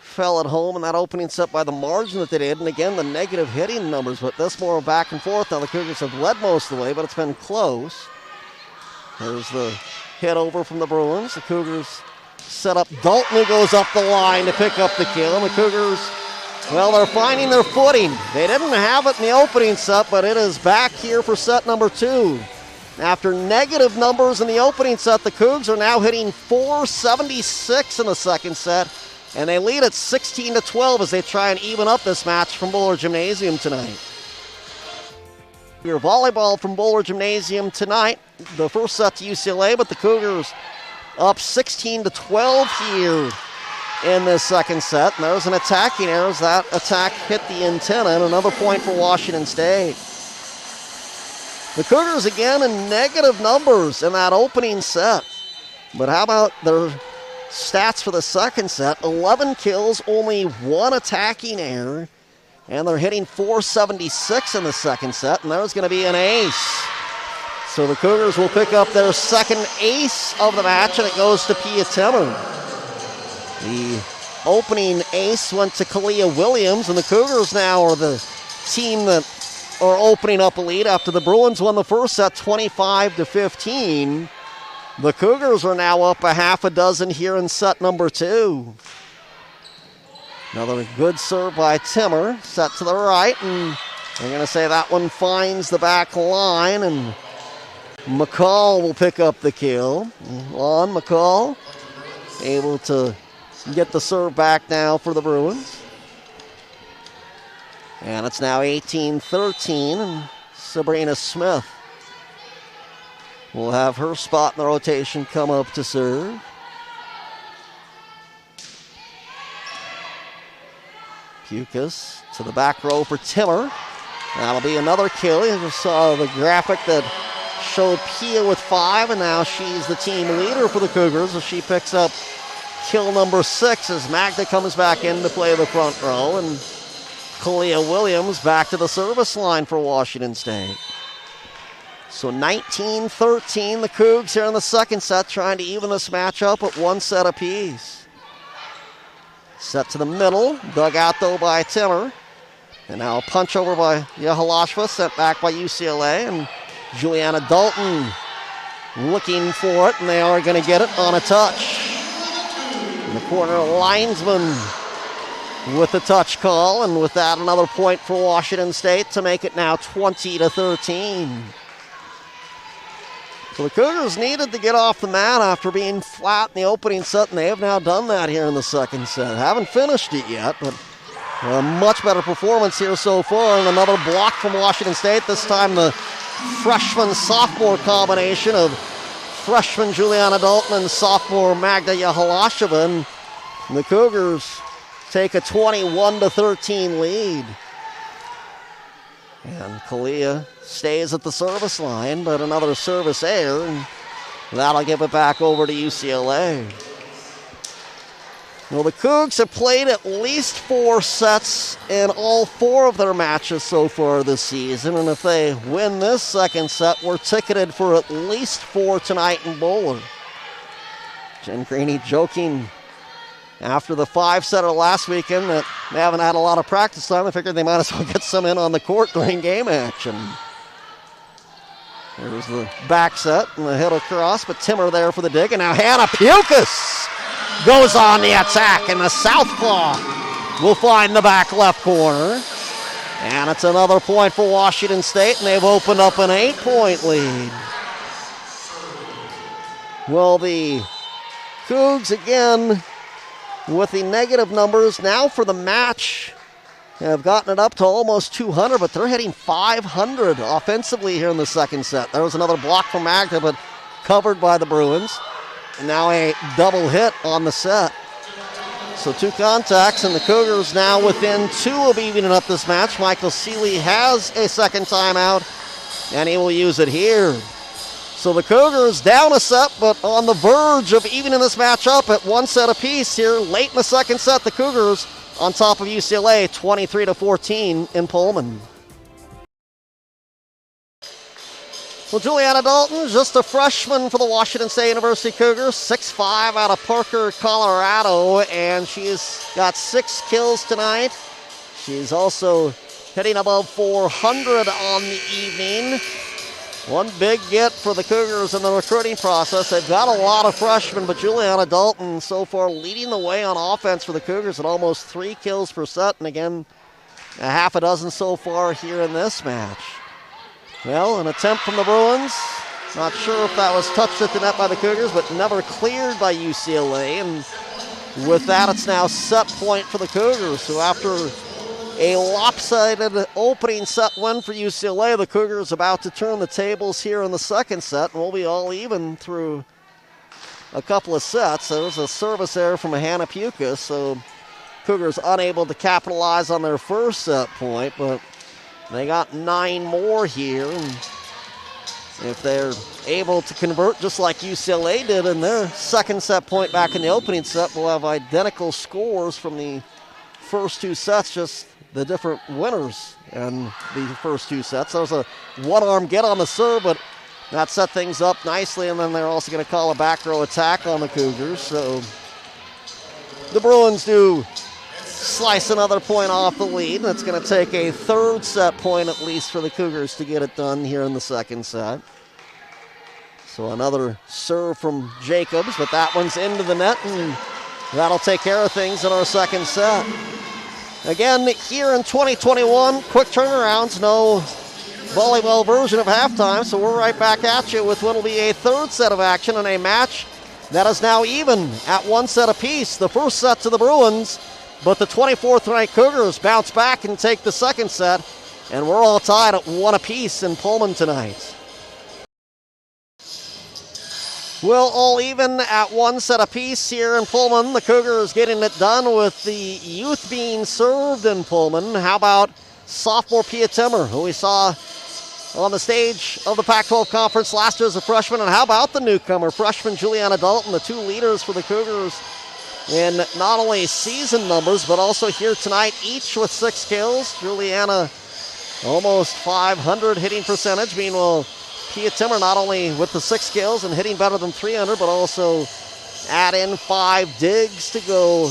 fell at home in that opening set by the margin that they did. And again, the negative hitting numbers, but this more back and forth. Now the Cougars have led most of the way, but it's been close. There's the hit over from the Bruins. The Cougars set up Dalton, who goes up the line to pick up the kill. And the Cougars, well, they're finding their footing. They didn't have it in the opening set, but it is back here for set number 2. After negative numbers in the opening set, the Cougs are now hitting .476 in the second set, and they lead at 16-12 as they try and even up this match from Bowler Gymnasium tonight. Your volleyball from Bowler Gymnasium tonight, the first set to UCLA, but the Cougars up 16-12 here in this second set. And there's an attacking error as that attack hit the antenna, and another point for Washington State. The Cougars again in negative numbers in that opening set. But how about their stats for the second set? 11 kills, only 1 attacking error. And they're hitting .476 in the second set, and there's going to be an ace. So the Cougars will pick up their second ace of the match, and it goes to Pia Timmer. The opening ace went to Kalia Williams, and the Cougars now are the team that are opening up a lead after the Bruins won the first set 25-15. The Cougars are now up a half a dozen here in set number 2. Another good serve by Timmer, set to the right, and they're going to say that one finds the back line, and McCall will pick up the kill. On McCall, able to get the serve back now for the Bruins. And it's now 18-13, and Sabrina Smith will have her spot in the rotation come up to serve. Pukas to the back row for Timmer. That'll be another kill. You just saw the graphic that showed Pia with 5, and now she's the team leader for the Cougars as she picks up kill number 6 as Magda comes back in to play the front row, and Kalia Williams back to the service line for Washington State. So 19-13, the Cougs here in the second set trying to even this match up at 1 set apiece. Set to the middle, dug out though by Timmer. And now a punch over by Yahalashva, sent back by UCLA, and Juliana Dalton looking for it, and they are going to get it on a touch. In the corner, linesman with the touch call, and with that, another point for Washington State to make it now 20-13. So the Cougars needed to get off the mat after being flat in the opening set, and they have now done that here in the second set. Haven't finished it yet, but a much better performance here so far, and another block from Washington State. This time the freshman-sophomore combination of freshman Juliana Dalton and sophomore Magda Yahalasheva, and the Cougars take a 21-13 lead. And Kalia stays at the service line, but another service error, and that'll give it back over to UCLA. Well, the Cougs have played at least 4 sets in all 4 of their matches so far this season, and if they win this second set, we're ticketed for at least 4 tonight in Bowler. Jen Greeny joking after the 5-setter last weekend that they haven't had a lot of practice time. They figured they might as well get some in on the court during game action. There's the back set and the hit across, but Timmer there for the dig, and now Hannah Pukas goes on the attack, and the southpaw will find the back left corner. And it's another point for Washington State, and they've opened up an 8-point lead. Well, the Cougs again with the negative numbers now for the match have gotten it up to almost 200, but they're hitting 500 offensively here in the second set. There was another block from Magda, but covered by the Bruins. And now a double hit on the set. So 2 contacts, and the Cougars now within 2 of evening up this match. Michael Seeley has a second timeout, and he will use it here. So the Cougars down a set, but on the verge of evening this match up at 1 set apiece here. Late in the second set, the Cougars on top of UCLA, 23-14 in Pullman. Well, Juliana Dalton, just a freshman for the Washington State University Cougars, 6'5" out of Parker, Colorado, and she's got 6 kills tonight. She's also hitting above 400 on the evening. One big get for the Cougars in the recruiting process. They've got a lot of freshmen, but Juliana Dalton so far leading the way on offense for the Cougars at almost 3 kills per set, and again, a half a dozen so far here in this match. Well, an attempt from the Bruins. Not sure if that was touched at the net by the Cougars, but never cleared by UCLA, and with that, it's now set point for the Cougars. So after a lopsided opening set win for UCLA, the Cougars about to turn the tables here in the second set, and we'll be all even through a couple of sets. There was a service error from Hannah Pukas, so Cougars unable to capitalize on their first set point, but they got 9 more here, and if they're able to convert just like UCLA did in their second set point back in the opening set, we'll have identical scores from the first 2 sets, just the different winners in the first 2 sets. There was a one-arm get on the serve, but that set things up nicely, and then they're also going to call a back row attack on the Cougars. So the Bruins do slice another point off the lead, and it's going to take a third set point at least for the Cougars to get it done here in the second set. So another serve from Jacobs, but that one's into the net, and that'll take care of things in our second set. Again, here in 2021, quick turnarounds, no volleyball version of halftime, so we're right back at you with what will be a third set of action in a match that is now even at 1 set apiece. The first set to the Bruins, but the 24th ranked Cougars bounce back and take the second set, and we're all tied at 1 apiece in Pullman tonight. Well, all even at 1 set apiece here in Pullman. The Cougars getting it done with the youth being served in Pullman. How about sophomore Pia Timmer, who we saw on the stage of the Pac-12 Conference last year as a freshman? And how about the newcomer, freshman Juliana Dalton, the 2 leaders for the Cougars in not only season numbers, but also here tonight, each with 6 kills. Juliana almost 500 hitting percentage. Meanwhile, Pia Timmer not only with the 6 kills and hitting better than 300, but also add in 5 digs to go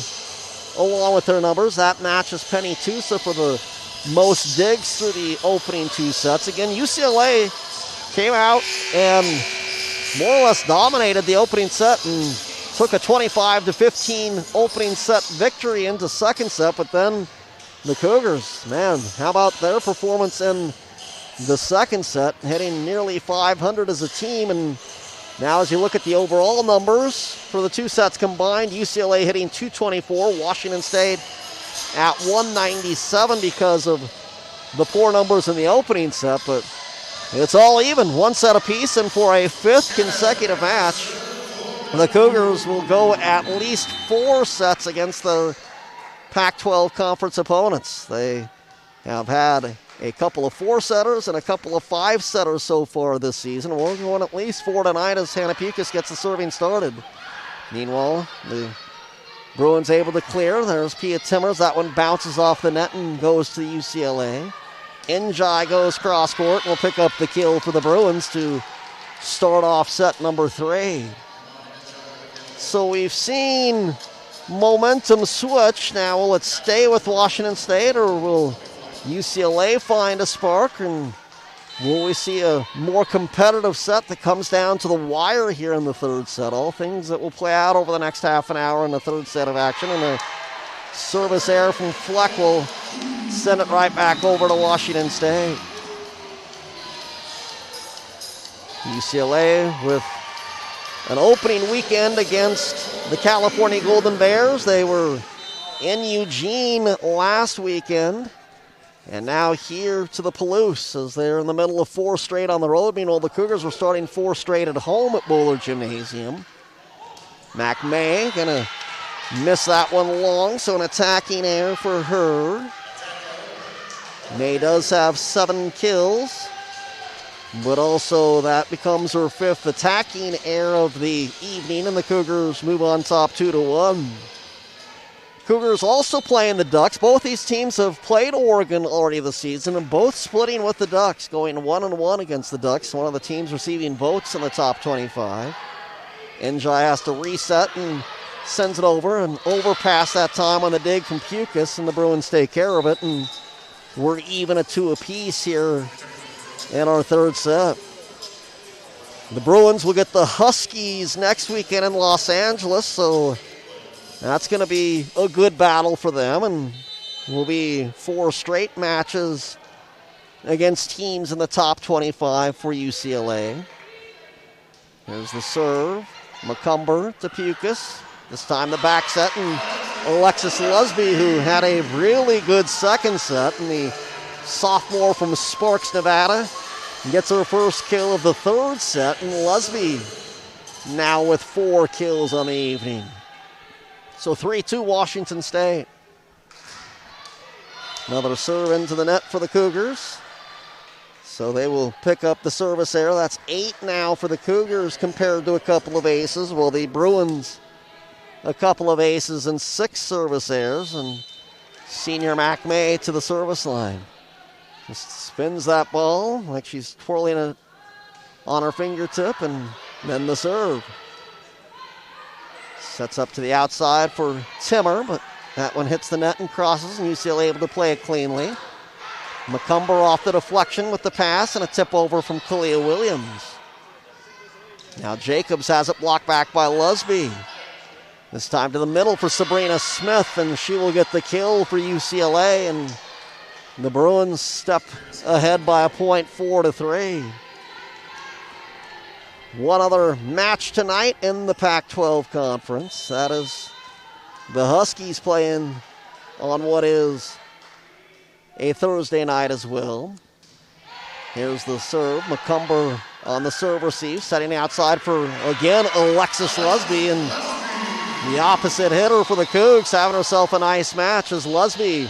along with their numbers. That matches Penny Tusa for the most digs through the opening 2 sets. Again, UCLA came out and more or less dominated the opening set and took a 25-15 opening set victory into second set, but then the Cougars, man, how about their performance in the second set, hitting nearly 500 as a team. And now as you look at the overall numbers for the 2 sets combined, UCLA hitting 224, Washington State at 197 because of the poor numbers in the opening set, but it's all even, 1 set apiece, and for a 5th consecutive match, the Cougars will go at least 4 sets against their Pac-12 conference opponents. They have had a couple of 4-setters and a couple of 5-setters so far this season. We're going at least 4 tonight as Hannah Pukas gets the serving started. Meanwhile, the Bruins able to clear. There's Pia Timmers. That one bounces off the net and goes to UCLA. Njai goes cross court and will pick up the kill for the Bruins to start off set number 3. So we've seen momentum switch. Now will it stay with Washington State, or will UCLA find a spark, and will we see a more competitive set that comes down to the wire here in the third set? All things that will play out over the next half an hour in the third set of action. And a service error from Fleck will send it right back over to Washington State. UCLA with an opening weekend against the California Golden Bears. They were in Eugene last weekend, and now here to the Palouse as they're in the middle of 4 straight on the road. Meanwhile, the Cougars were starting 4 straight at home at Bowler Gymnasium. McMay gonna miss that one long, so an attacking error for her. May does have 7 kills, but also that becomes her 5th attacking error of the evening, and the Cougars move on top 2-1. Cougars also playing the Ducks. Both these teams have played Oregon already this season, and both splitting with the Ducks, going 1-1 against the Ducks. One of the teams receiving votes in the top 25. Njai has to reset and sends it over, and overpass that time on the dig from Pukas, and the Bruins take care of it, and we're even at 2 apiece here in our 3rd set. The Bruins will get the Huskies next weekend in Los Angeles, so that's going to be a good battle for them, and will be 4 straight matches against teams in the top 25 for UCLA. Here's the serve. McCumber to Pukas. This time the back set, and Alexis Lusby, who had a really good second set, and the sophomore from Sparks, Nevada, gets her first kill of the 3rd set, and Lusby now with 4 kills on the evening. So 3-2 Washington State. Another serve into the net for the Cougars. So they will pick up the service error. That's 8 now for the Cougars compared to a couple of aces. Well, the Bruins, a couple of aces and 6 service errors, and senior McMay to the service line. Just spins that ball like she's twirling it on her fingertip, and then the serve. Sets up to the outside for Timmer, but that one hits the net and crosses, and UCLA able to play it cleanly. McCumber off the deflection with the pass, and a tip over from Kalia Williams. Now Jacobs has it blocked back by Lusby. This time to the middle for Sabrina Smith, and she will get the kill for UCLA, and the Bruins step ahead by a point, 4-3. One other match tonight in the Pac-12 conference. That is the Huskies playing on what is a Thursday night as well. Here's the serve. McCumber on the serve receive, setting outside for, again, Alexis Lusby, and the opposite hitter for the Cougs having herself a nice match as Lusby,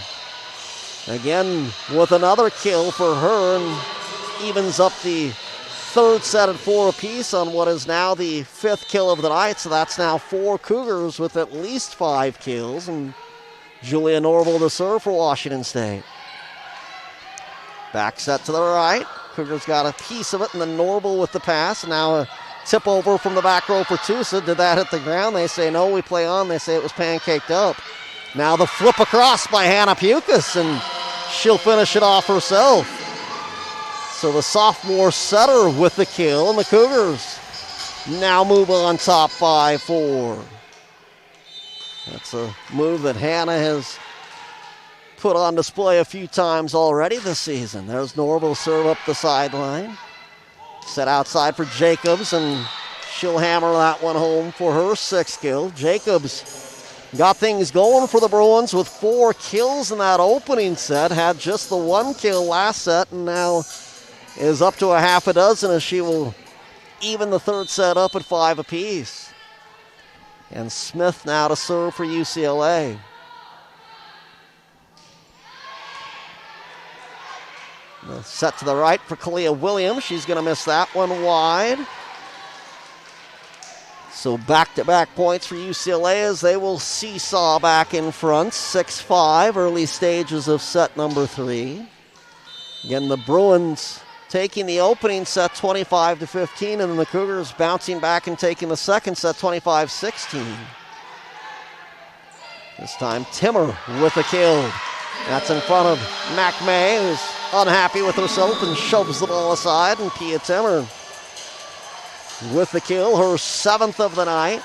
again, with another kill for her, and evens up the 3rd set at 4 apiece on what is now the 5th kill of the night. So that's now 4 Cougars with at least 5 kills, and Julian Norbill to serve for Washington State. Back set to the right. Cougars got a piece of it, and then Norbill with the pass. Now a tip over from the back row for Tusa. Did that hit the ground? They say no, we play on. They say it was pancaked up. Now the flip across by Hannah Pukas, and she'll finish it off herself. So the sophomore setter with the kill, and the Cougars now move on top 5-4. That's a move that Hannah has put on display a few times already this season. There's Norbill serve up the sideline. Set outside for Jacobs, and she'll hammer that one home for her 6th kill. Jacobs got things going for the Bruins with 4 kills in that opening set. Had just the 1 kill last set, and now is up to a half a dozen as she will even the 3rd set up at 5 apiece. And Smith now to serve for UCLA. The set to the right for Kalia Williams. She's going to miss that one wide. So back-to-back points for UCLA as they will seesaw back in front. 6-5, early stages of set number 3. Again, the Bruins taking the opening set 25-15, and then the Cougars bouncing back and taking the second set 25-16. This time Timmer with a kill. That's in front of McMay, who's unhappy with herself and shoves the ball aside, and Pia Timmer with the kill, her 7th of the night,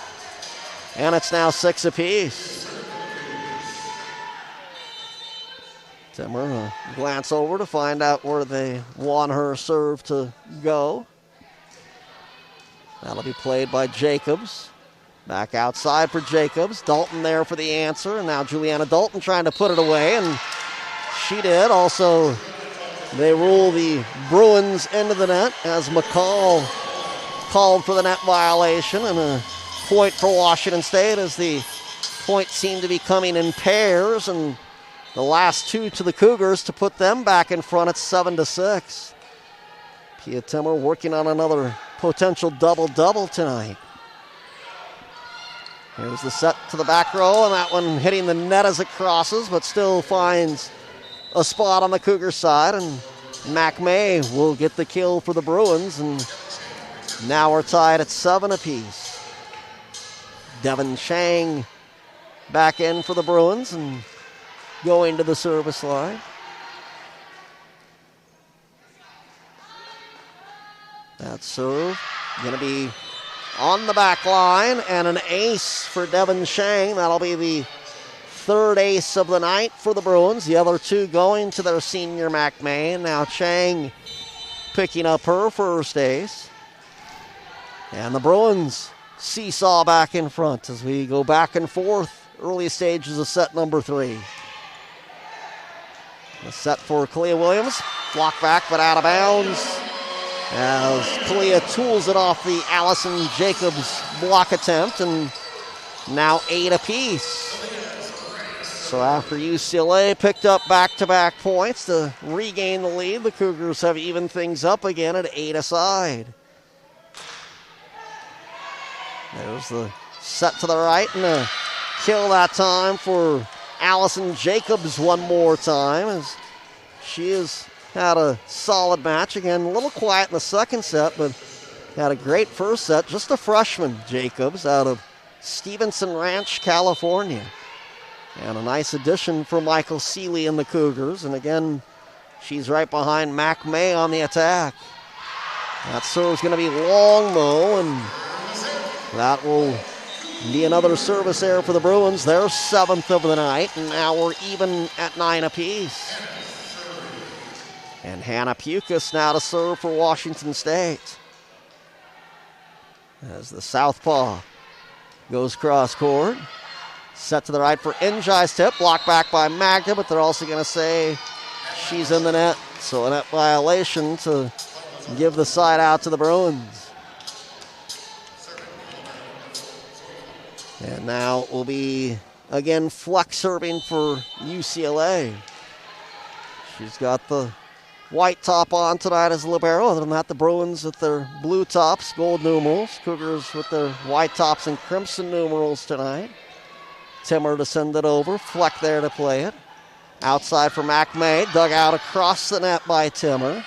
and it's now 6 apiece. Timmer, a glance over to find out where they want her serve to go. That'll be played by Jacobs. Back outside for Jacobs. Dalton there for the answer. And now Juliana Dalton trying to put it away, and she did. Also, they rule the Bruins into the net as McCall called for the net violation, and a point for Washington State as the points seem to be coming in pairs, and the last two to the Cougars to put them back in front at 7-6. Pia Timmer working on another potential double-double tonight. Here's the set to the back row, and that one hitting the net as it crosses, but still finds a spot on the Cougar side, and Mac May will get the kill for the Bruins, and now we're tied at 7 apiece. Devin Chang back in for the Bruins and going to the service line. That serve going to be on the back line, and an ace for Devin Chang. That'll be the third ace of the night for the Bruins. The other two going to their senior Mac May. Now Chang picking up her first ace. And the Bruins seesaw back in front as we go back and forth early stages of set number 3. The set for Kalia Williams. Blocked back but out of bounds as Kalia tools it off the Allison Jacobs block attempt, and now 8 apiece. So after UCLA picked up back-to-back points to regain the lead, the Cougars have evened things up again at 8 aside. There's the set to the right, and a kill that time for Allison Jacobs one more time, as she has had a solid match. Again, a little quiet in the second set, but had a great first set. Just a freshman, Jacobs, out of Stevenson Ranch, California. And a nice addition for Michael Seeley and the Cougars. And again, she's right behind Mac May on the attack. That serve's going to be long, though, and that will be another service error for the Bruins. Their 7th of the night, and now we're even at 9 apiece. And Hannah Pukas now to serve for Washington State. As the southpaw goes cross court. Set to the right for Njai's tip. Blocked back by Magda, but they're also going to say she's in the net. So a net violation to give the side out to the Bruins. And now it will be, again, Fleck serving for UCLA. She's got the white top on tonight as libero. Other than that, the Bruins with their blue tops, gold numerals. Cougars with their white tops and crimson numerals tonight. Timmer to send it over. Fleck there to play it. Outside for Mac May. Dug out across the net by Timmer.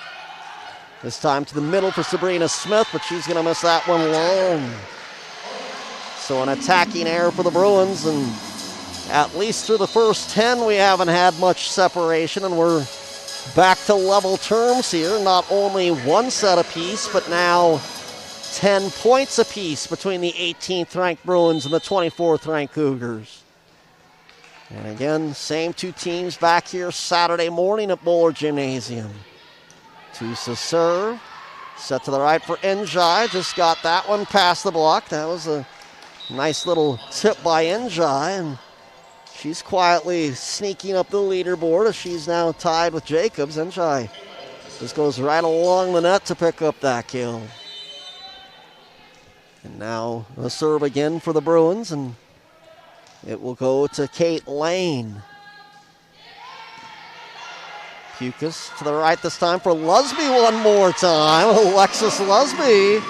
This time to the middle for Sabrina Smith, but she's going to miss that one long. So an attacking error for the Bruins, and at least through the first 10, we haven't had much separation, and we're back to level terms here. Not only one set apiece, but now 10 points apiece between the 18th ranked Bruins and the 24th ranked Cougars. And again, same two teams back here Saturday morning at Bowler Gymnasium. Tusa serve. Set to the right for Njai. Just got that one past the block. That was a nice little tip by Njai, and she's quietly sneaking up the leaderboard as she's now tied with Jacobs. Njai just goes right along the net to pick up that kill. And now a serve again for the Bruins, and it will go to Kate Lane. Pukas to the right this time for Lusby one more time. Alexis Lusby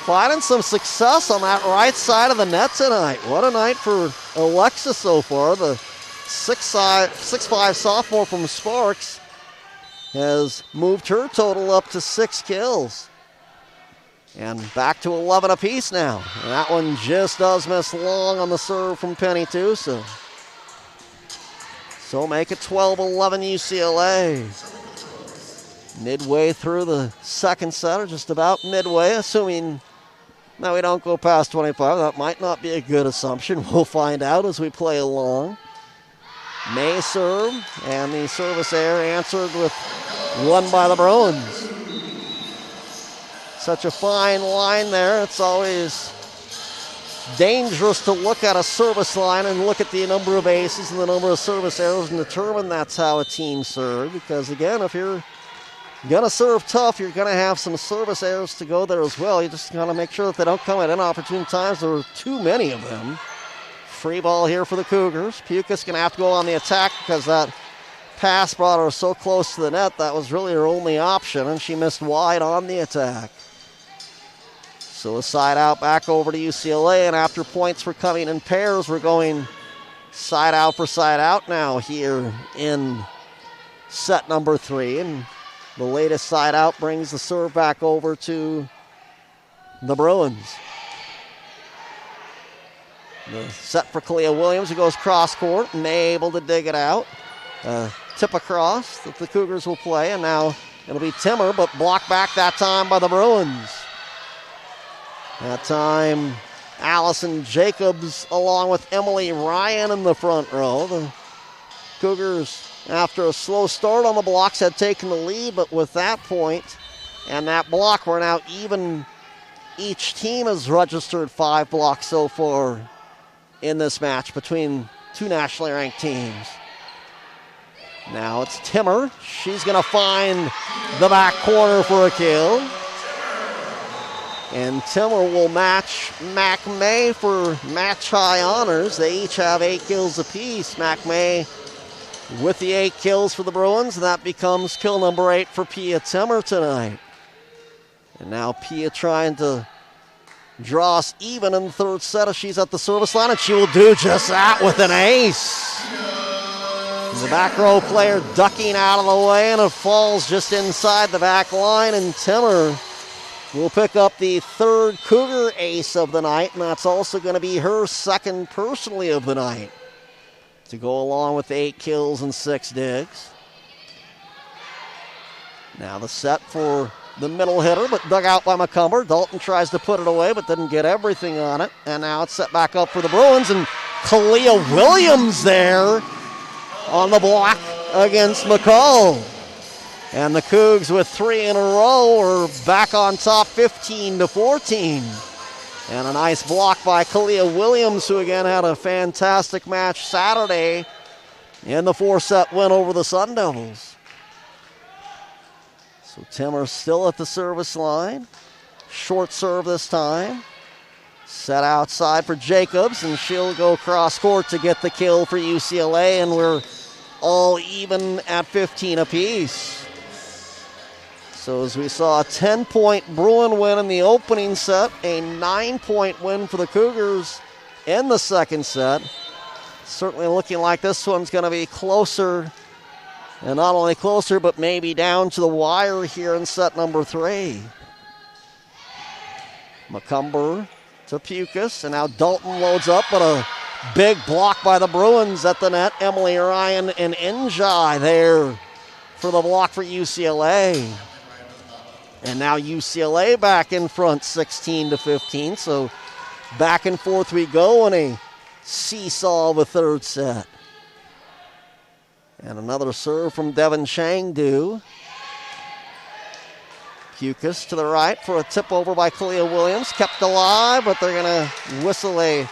finding some success on that right side of the net tonight. What a night for Alexis so far. The 6'5" sophomore from Sparks has moved her total up to 6 kills. And back to 11 apiece now. And that one just does miss long on the serve from Penny Tusa. So make it 12-11 UCLA. Midway through the second set, or just about midway, assuming that we don't go past 25. That might not be a good assumption. We'll find out as we play along. May serve, and the service error answered with one by the Bruins. Such a fine line there. It's always dangerous to look at a service line and look at the number of aces and the number of service errors and determine that's how a team serves. Because again, if you're going to serve tough, you're going to have some service errors to go there as well. You just got to make sure that they don't come at inopportune times. There were too many of them. Free ball here for the Cougars. Pukas going to have to go on the attack because that pass brought her so close to the net. That was really her only option, and she missed wide on the attack. So a side out back over to UCLA, and after points were coming in pairs, we're going side out for side out now here in set number 3. And the latest side out brings the serve back over to the Bruins. The set for Kalia Williams, who goes cross court, and they able to dig it out. Tip across that the Cougars will play, and now it'll be Timmer, but blocked back that time by the Bruins. That time, Allison Jacobs along with Emily Ryan in the front row. The Cougars, after a slow start on the blocks, had taken the lead, but with that point and that block, we're now even. Each team has registered 5 blocks so far in this match between two nationally ranked teams. Now it's Timmer. She's going to find the back corner for a kill. And Timmer will match Mac May for match high honors. They each have 8 kills apiece. Mac May with the 8 kills for the Bruins, and that becomes kill number 8 for Pia Timmer tonight. And now Pia trying to draw us even in the third set as she's at the service line, and she will do just that with an ace. The back row player ducking out of the way, and it falls just inside the back line, and Timmer will pick up the 3rd Cougar ace of the night, and that's also going to be her 2nd personally of the night, to go along with 8 kills and 6 digs. Now the set for the middle hitter, but dug out by McCumber. Dalton tries to put it away, but didn't get everything on it, and now it's set back up for the Bruins, and Kalia Williams there on the block against McCall. And the Cougs with 3 in a row are back on top 15-14. And a nice block by Kalia Williams, who again had a fantastic match Saturday in the 4-set win over the Sun Devils. So Timmer still at the service line. Short serve this time. Set outside for Jacobs, and she'll go cross court to get the kill for UCLA, and we're all even at 15 apiece. So as we saw, a 10-point Bruin win in the opening set, a 9-point win for the Cougars in the second set. Certainly looking like this one's going to be closer, and not only closer, but maybe down to the wire here in set number 3. McCumber to Pukas, and now Dalton loads up, but a big block by the Bruins at the net. Emily Ryan and Njai there for the block for UCLA. And now UCLA back in front 16-15. So back and forth we go in a seesaw of a third set. And another serve from Devin Changdu. Pukas to the right for a tip over by Kalia Williams. Kept alive, but they're going to whistle a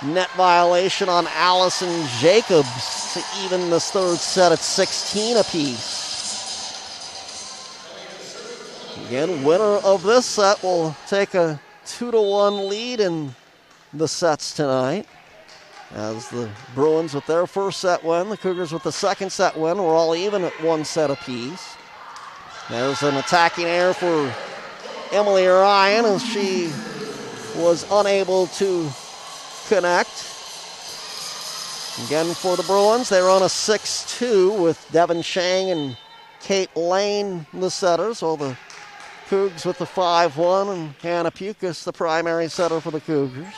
net violation on Allison Jacobs to even this third set at 16 apiece. Again, winner of this set will take a 2-1 lead in the sets tonight. As the Bruins with their first set win, the Cougars with the second set win, we're all even at 1 set apiece. There's an attacking error for Emily Ryan as she was unable to connect. Again for the Bruins, they run a 6-2 with Devin Chang and Kate Lane the setters, while the Cougs with the 5-1 and Hannah Pukas the primary setter for the Cougars.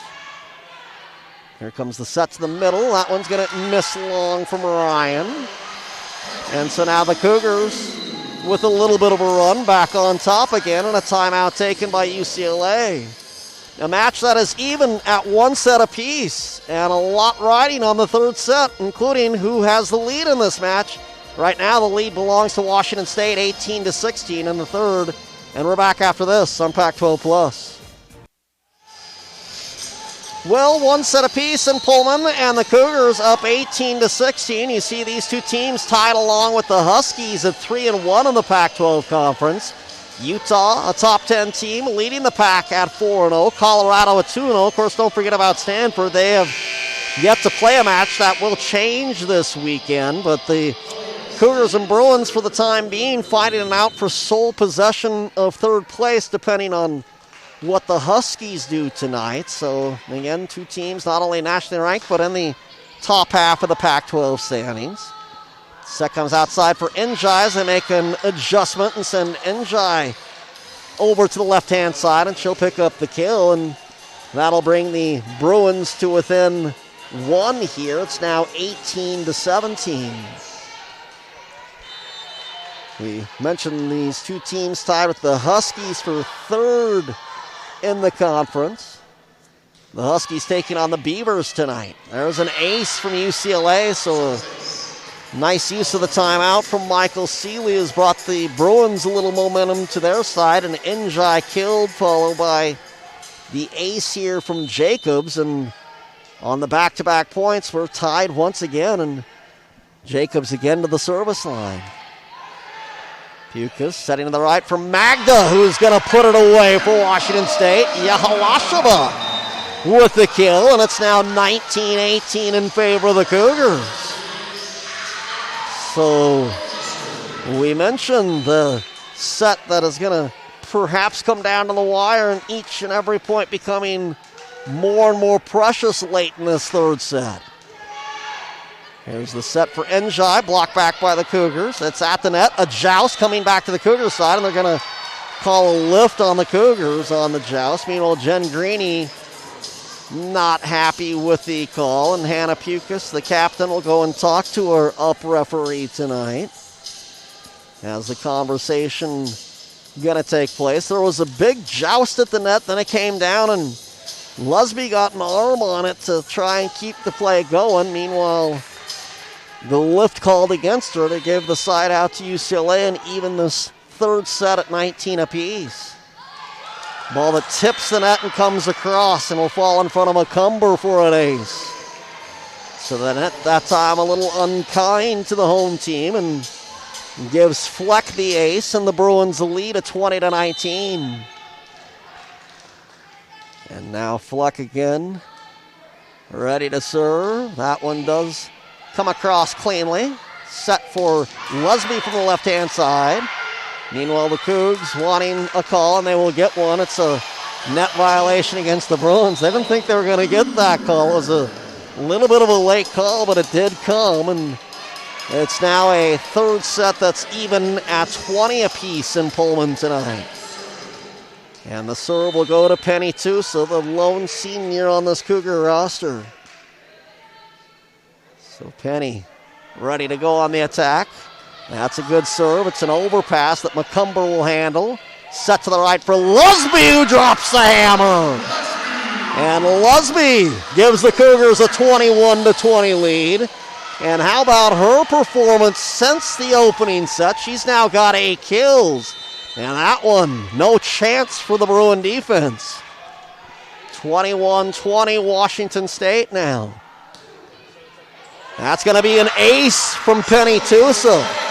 Here comes the set to the middle. That one's going to miss long from Ryan. And so now the Cougars with a little bit of a run back on top again, and a timeout taken by UCLA. A match that is even at one set apiece, and a lot riding on the third set, including who has the lead in this match. Right now, the lead belongs to Washington State, 18-16 in the third, and we're back after this on Pac-12 Plus. Well, one set apiece in Pullman, and the Cougars up 18-16. You see these two teams tied along with the Huskies at 3-1 in the Pac-12 Conference. Utah, a top 10 team, leading the pack at 4-0. Colorado at 2-0. Of course, don't forget about Stanford. They have yet to play a match. That will change this weekend, but the Cougars and Bruins, for the time being, fighting it out for sole possession of third place, depending on what the Huskies do tonight. So, again, two teams not only nationally ranked, but in the top half of the Pac-12 standings. Set comes outside for Njai as they make an adjustment and send Njai over to the left-hand side, and she'll pick up the kill, and that'll bring the Bruins to within one here. It's now 18-17. We mentioned these two teams tied with the Huskies for third in the conference. The Huskies taking on the Beavers tonight. There's an ace from UCLA, so a nice use of the timeout from Michael Seeley has brought the Bruins a little momentum to their side, and Njai killed, followed by the ace here from Jacobs, and on the back-to-back points, we're tied once again, and Jacobs again to the service line. Pukas setting to the right for Magda, who's going to put it away for Washington State. Yahalashaba with the kill, and it's now 19-18 in favor of the Cougars. So we mentioned the set that is going to perhaps come down to the wire, and each and every point becoming more and more precious late in this third set. Here's the set for Njai, blocked back by the Cougars. It's at the net. A joust coming back to the Cougars side, and they're going to call a lift on the Cougars on the joust. Meanwhile, Jen Greeny not happy with the call, and Hannah Pukas, the captain, will go and talk to her up referee tonight as the conversation going to take place. There was a big joust at the net, then it came down, and Lusby got an arm on it to try and keep the play going. Meanwhile, the lift called against her to give the side out to UCLA, and even this third set at 19 apiece. Ball that tips the net and comes across and will fall in front of McCumber for an ace. So the net that time a little unkind to the home team and gives Fleck the ace, and the Bruins the lead at 20-19. And now Fleck again, ready to serve. That one does come across cleanly. Set for Lusby from the left-hand side. Meanwhile, the Cougs wanting a call, and they will get one. It's a net violation against the Bruins. They didn't think they were going to get that call. It was a little bit of a late call, but it did come, and it's now a third set that's even at 20 apiece in Pullman tonight. And the serve will go to Penny Tusa, the lone senior on this Cougar roster. So Penny ready to go on the attack. That's a good serve. It's an overpass that McCumber will handle. Set to the right for Lusby, who drops the hammer. And Lusby gives the Cougars a 21-20 lead. And how about her performance since the opening set? She's now got 8 kills. And that one, no chance for the Bruin defense. 21-20 Washington State now. That's going to be an ace from Penny Tusa.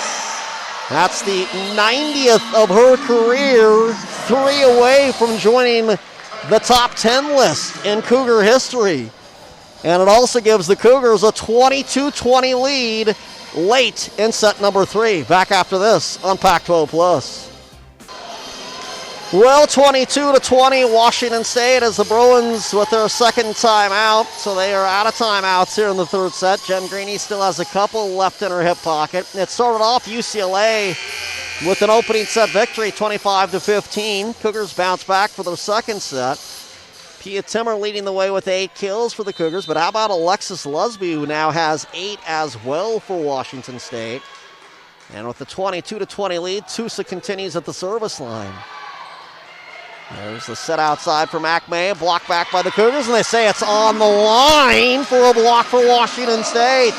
That's the 90th of her career, 3 away from joining the top 10 list in Cougar history. And it also gives the Cougars a 22-20 lead late in set number 3. Back after this on Pac-12 Plus. Well, 22-20 Washington State as the Bruins with their second timeout. So they are out of timeouts here in the third set. Jen Greeny still has a couple left in her hip pocket. It started off UCLA with an opening set victory, 25-15. Cougars bounce back for their second set. Pia Timmer leading the way with 8 kills for the Cougars. But how about Alexis Lusby, who now has 8 as well for Washington State. And with the 22-20 lead, Tusa continues at the service line. There's the set outside for McMay, blocked back by the Cougars, and they say it's on the line for a block for Washington State.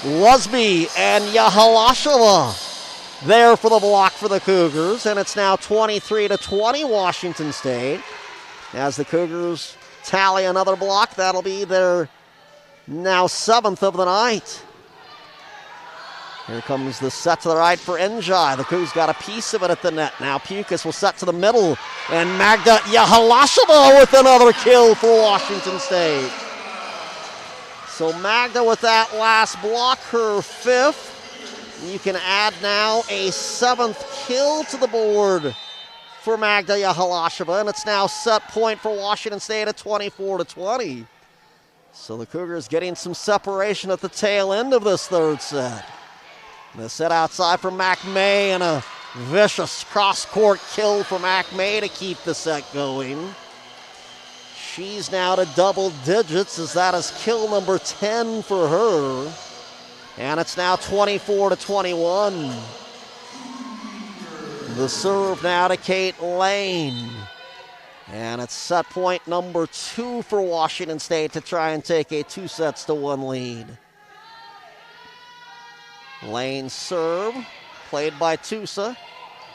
Lusby and Yahalasheva there for the block for the Cougars, and it's now 23-20 Washington State. As the Cougars tally another block, that'll be their now 7th of the night. Here comes the set to the right for Njai. The Cougs got a piece of it at the net. Now Pukas will set to the middle, and Magda Yahalasheva with another kill for Washington State. So Magda with that last block, her 5th. You can add now a 7th kill to the board for Magda Yahalasheva, and it's now set point for Washington State at 24-20. So the Cougars getting some separation at the tail end of this third set. The set outside for McMay, and a vicious cross-court kill for McMay to keep the set going. She's now to double digits, as that is kill number 10 for her. And it's now 24-21. The serve now to Kate Lane. And it's set point number 2 for Washington State to try and take a 2-1 lead. Lane serve, played by Tusa.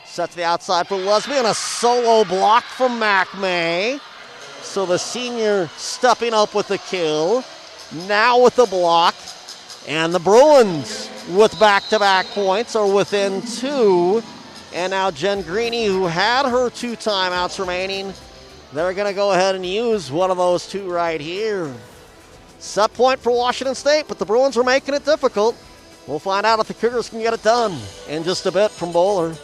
Set to the outside for Lusby, and a solo block from McMay. So the senior stepping up with the kill. Now with the block. And the Bruins with back-to-back points are within 2. And now Jen Greeny, who had her 2 timeouts remaining, they're going to go ahead and use one of those 2 right here. Set point for Washington State, but the Bruins are making it difficult. We'll find out if the Cougars can get it done in just a bit from Bowler.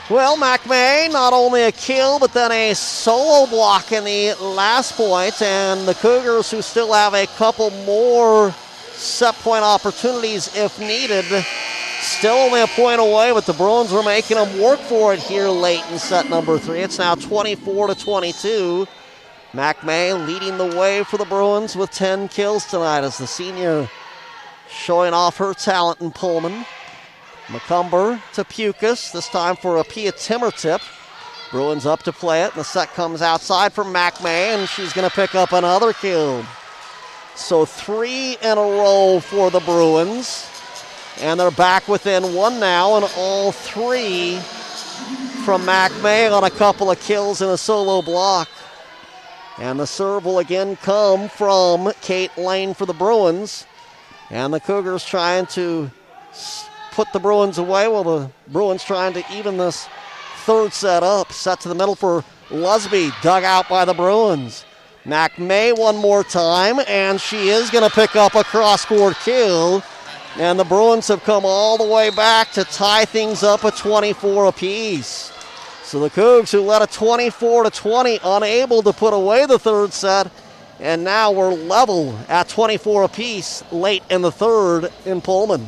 Well, McMay, not only a kill, but then a solo block in the last point, and the Cougars, who still have a couple more set point opportunities if needed, still only a point away, but the Bruins were making them work for it here late in set number 3. It's now 24-22. McMay leading the way for the Bruins with 10 kills tonight as the senior showing off her talent in Pullman. McCumber to Pukas, this time for a Pia Timmer tip. Bruins up to play it, and the set comes outside for McMay, and she's going to pick up another kill. So 3 in a row for the Bruins, and they're back within 1 now, and all 3 from McMay on a couple of kills and a solo block. And the serve will again come from Kate Lane for the Bruins. And the Cougars trying to put the Bruins away while the Bruins trying to even this third set up. Set to the middle for Lusby, dug out by the Bruins. McMay one more time, and she is going to pick up a cross-court kill. And the Bruins have come all the way back to tie things up at 24 apiece. So the Cougs, who led a 24-20, unable to put away the third set, and now we're level at 24 apiece late in the third in Pullman.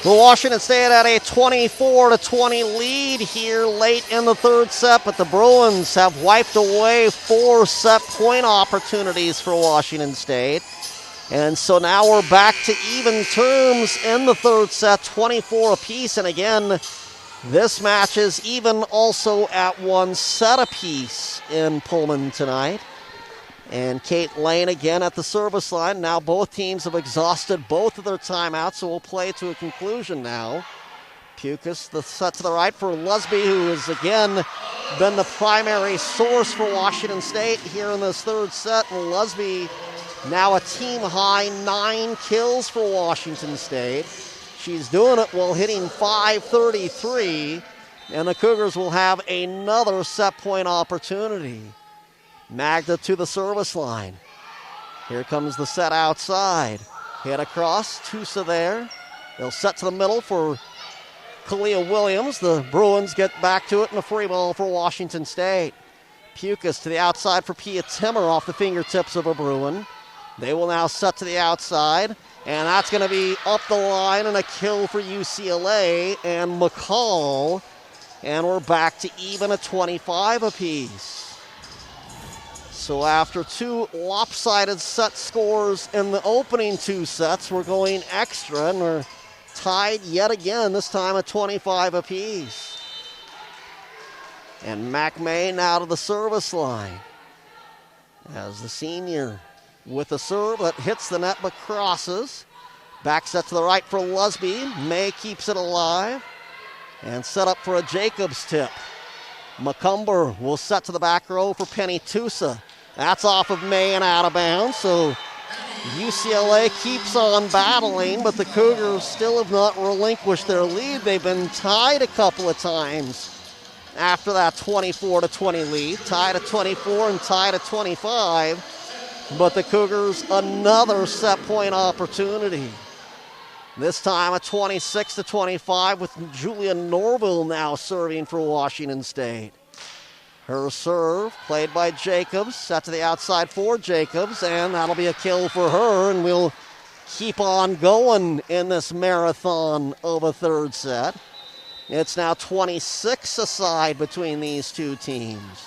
The Washington State had a 24-20 lead here late in the third set, but the Bruins have wiped away 4 set point opportunities for Washington State. And so now we're back to even terms in the third set, 24 apiece. And again, this match is even also at 1 set apiece in Pullman tonight. And Kate Lane again at the service line. Now both teams have exhausted both of their timeouts, so we'll play to a conclusion now. Pukas, the set to the right for Lusby, who has again been the primary source for Washington State here in this third set. And Lusby now a team-high 9 kills for Washington State. She's doing it while hitting .533, and the Cougars will have another set point opportunity. Magda to the service line. Here comes the set outside. Hit across, Tusa there. They'll set to the middle for Kalia Williams. The Bruins get back to it, and a free ball for Washington State. Pukas to the outside for Pia Timmer off the fingertips of a Bruin. They will now set to the outside, and that's going to be up the line and a kill for UCLA and McCall. And we're back to even at 25 apiece. So after 2 lopsided set scores in the opening 2 sets, we're going extra, and we're tied yet again, this time at 25 apiece. And McMay now to the service line. As the senior with the serve that hits the net but crosses. Back set to the right for Lusby. May keeps it alive. And set up for a Jacobs tip. McCumber will set to the back row for Penny Tusa. That's off of May and out of bounds. So UCLA keeps on battling, but the Cougars still have not relinquished their lead. They've been tied a couple of times after that 24-20 lead. Tied at 24 and tied at 25. But the Cougars another set point opportunity. This time a 26-25 with Julian Norbill now serving for Washington State. Her serve played by Jacobs, set to the outside for Jacobs, and that'll be a kill for her, and we'll keep on going in this marathon of a third set. It's now 26 aside between these two teams.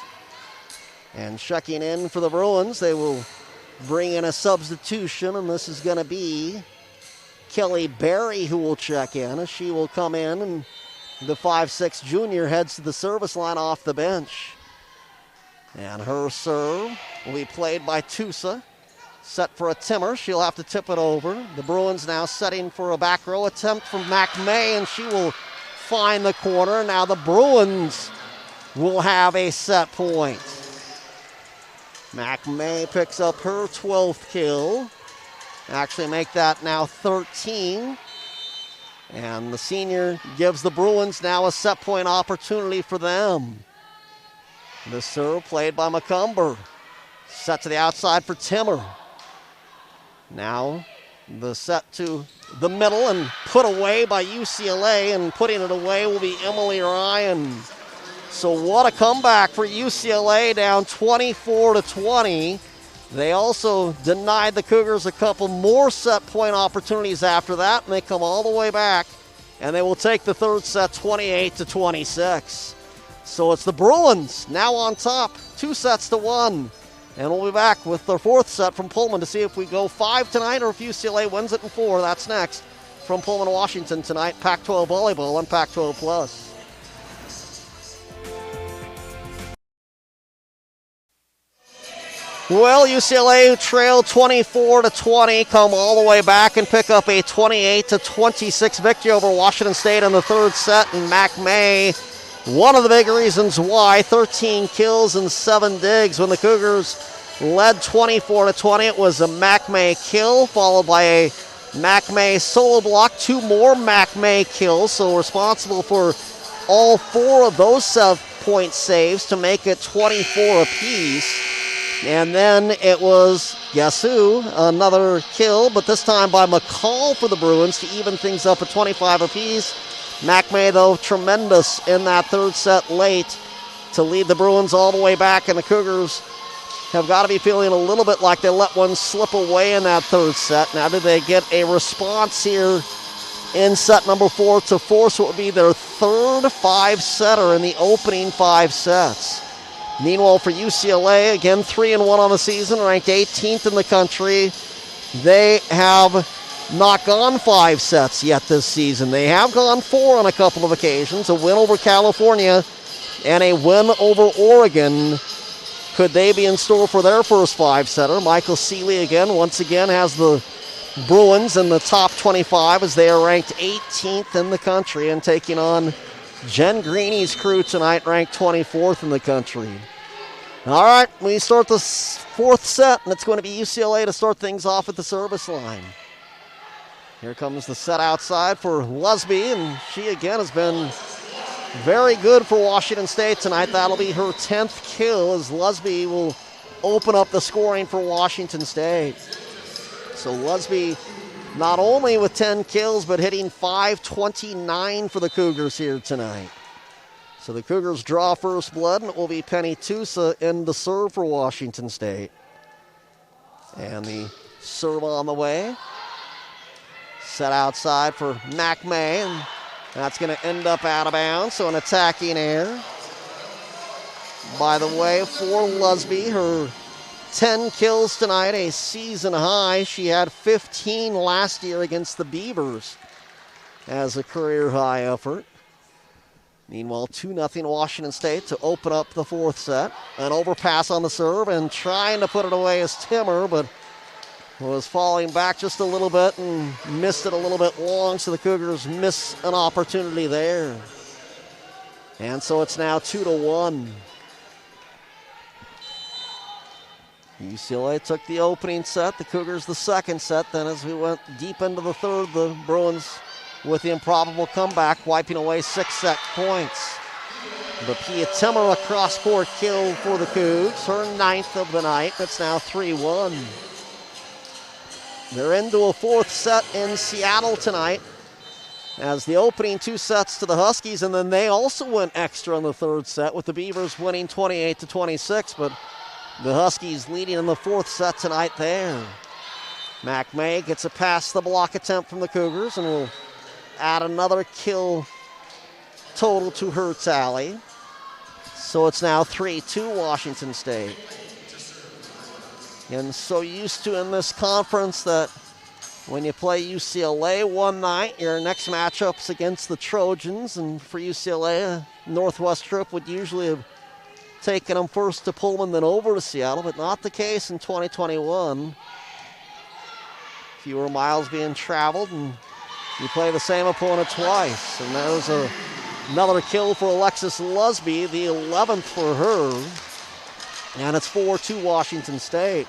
And checking in for the Bruins, they will bring in a substitution, and this is going to be Kelly Berry who will check in, as she will come in, and the 5'6" junior heads to the service line off the bench. And her serve will be played by Tusa. Set for a Timmer. She'll have to tip it over. The Bruins now setting for a back row attempt from McMay, and she will find the corner. Now the Bruins will have a set point. McMay picks up her 12th kill. Actually make that now 13. And the senior gives the Bruins now a set point opportunity for them. The serve played by McCumber. Set to the outside for Timmer. Now the set to the middle and put away by UCLA, and putting it away will be Emily Ryan. So what a comeback for UCLA, down 24-20. They also denied the Cougars a couple more set point opportunities after that, and they come all the way back, and they will take the third set 28-26. So it's the Bruins now on top, 2-1. And we'll be back with the fourth set from Pullman to see if we go 5 tonight or if UCLA wins it in 4. That's next from Pullman, Washington tonight. Pac-12 volleyball on Pac-12 Plus. Well, UCLA, who trailed 24-20, come all the way back and pick up a 28-26 victory over Washington State in the third set. And McMay, one of the big reasons why, 13 kills and 7 digs. When the Cougars led 24-20, it was a McMay kill, followed by a McMay solo block, 2 more McMay kills, so responsible for all 4 of those set-point saves to make it 24 apiece. And then it was, guess who, another kill, but this time by McCall for the Bruins to even things up at 25 apiece. McMay, though, tremendous in that third set late to lead the Bruins all the way back, and the Cougars have got to be feeling a little bit like they let one slip away in that third set. Now, do they get a response here in set number 4 to force what would be their third 5-setter in the opening 5 sets? Meanwhile, for UCLA, again, 3-1 on the season, ranked 18th in the country. They have not gone 5 sets yet this season. They have gone 4 on a couple of occasions, a win over California and a win over Oregon. Could they be in store for their first 5-setter? Michael Seeley, once again, has the Bruins in the top 25 as they are ranked 18th in the country and taking on Jen Greeny's crew tonight, ranked 24th in the country. All right, we start the fourth set, and it's going to be UCLA to start things off at the service line. Here comes the set outside for Lusby, and she again has been very good for Washington State tonight. That'll be her 10th kill as Lusby will open up the scoring for Washington State. So Lusby not only with 10 kills, but hitting .529 for the Cougars here tonight. So the Cougars draw first blood, and it will be Penny Tusa in the serve for Washington State. And the serve on the way. Set outside for McMay, and that's going to end up out of bounds, so an attacking error. By the way, for Lusby, her 10 kills tonight, a season high. She had 15 last year against the Beavers as a career high effort. Meanwhile, 2-0 Washington State to open up the fourth set. An overpass on the serve and trying to put it away is Timmer, but was falling back just a little bit and missed it a little bit long, so the Cougars miss an opportunity there. And so it's now 2-1. UCLA took the opening set, the Cougars the second set. Then as we went deep into the third, the Bruins with the improbable comeback, wiping away 6 set points. The Pia Timmer, a cross-court kill for the Cougs, her 9th of the night. It's now 3-1. They're into a fourth set in Seattle tonight as the opening 2 sets to the Huskies, and then they also went extra in the third set with the Beavers winning 28-26, but the Huskies leading in the fourth set tonight there. Mac May gets a pass the block attempt from the Cougars and will add another kill total to her tally. So it's now 3-2 Washington State. And so used to in this conference that when you play UCLA one night, your next matchup's against the Trojans, and for UCLA, a Northwest trip would usually have taken them first to Pullman, then over to Seattle, but not the case in 2021. Fewer miles being traveled, and you play the same opponent twice. And there's another kill for Alexis Lusby, the 11th for her. And it's 4-2 Washington State.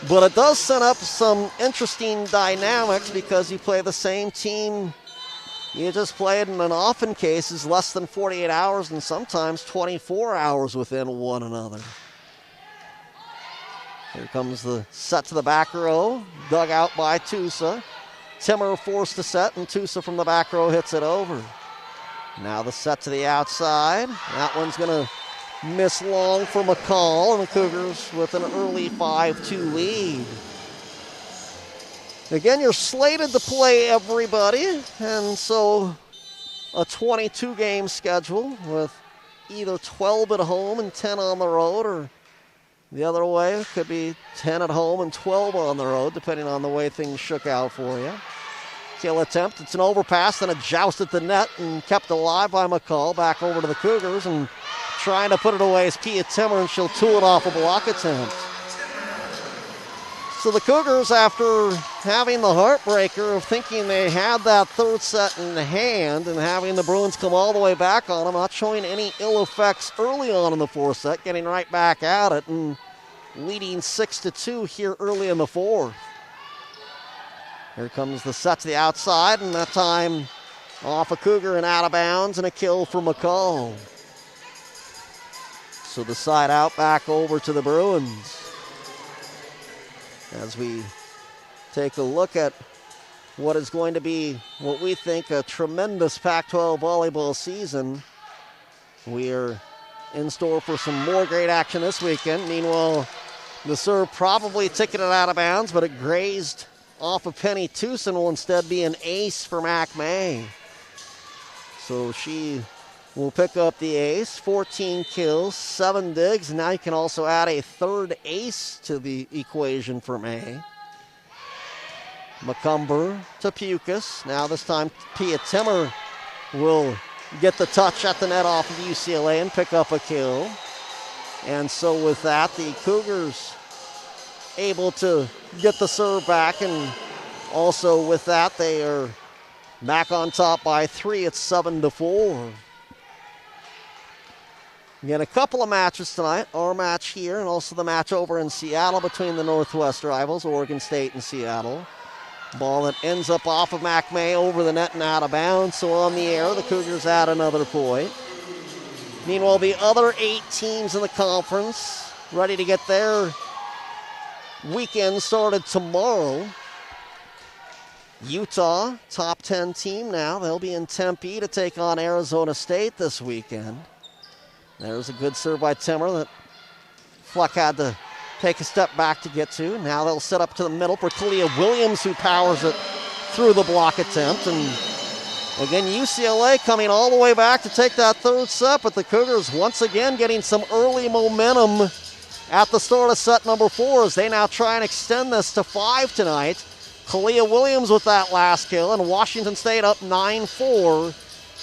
But it does set up some interesting dynamics because you play the same team you just played in often cases less than 48 hours and sometimes 24 hours within one another. Here comes the set to the back row, dug out by Tusa. Timmer forced to set, and Tusa from the back row hits it over. Now the set to the outside. That one's going to miss long for McCall, and the Cougars with an early 5-2 lead. Again, you're slated to play everybody, and so a 22-game schedule with either 12 at home and 10 on the road, or the other way, it could be 10 at home and 12 on the road, depending on the way things shook out for you. Kill attempt, it's an overpass, then a joust at the net, and kept alive by McCall. Back over to the Cougars, and trying to put it away is Pia Timmer, and she'll tool it off a block attempt. So the Cougars, after having the heartbreaker of thinking they had that third set in hand and having the Bruins come all the way back on them, not showing any ill effects early on in the fourth set, getting right back at it and leading 6-2 here early in the fourth. Here comes the set to the outside, and that time off a Cougar and out of bounds, and a kill for McCall. So the side out back over to the Bruins. As we take a look at what is going to be what we think a tremendous Pac-12 volleyball season, we are in store for some more great action this weekend. Meanwhile, the serve probably ticketed out of bounds, but it grazed off of Penny Tucson, will instead be an ace for Mac May. So she will pick up the ace, 14 kills, 7 digs. Now you can also add a third ace to the equation for May. McCumber to Pukas. Now this time Pia Timmer will get the touch at the net off of UCLA and pick up a kill. And so with that, the Cougars able to get the serve back, and also with that, they are back on top by 3. It's 7-4. Again, a couple of matches tonight. Our match here and also the match over in Seattle between the Northwest rivals, Oregon State and Seattle. Ball that ends up off of Mac May over the net and out of bounds. So on the air, the Cougars add another point. Meanwhile, the other 8 teams in the conference ready to get their weekend started tomorrow. Utah, top 10 team now. They'll be in Tempe to take on Arizona State this weekend. There's a good serve by Timmer that Fleck had to take a step back to get to. Now they'll set up to the middle for Kalia Williams, who powers it through the block attempt. And again, UCLA coming all the way back to take that third set, but the Cougars once again getting some early momentum at the start of set number 4 as they now try and extend this to 5 tonight. Kalia Williams with that last kill, and Washington State up 9-4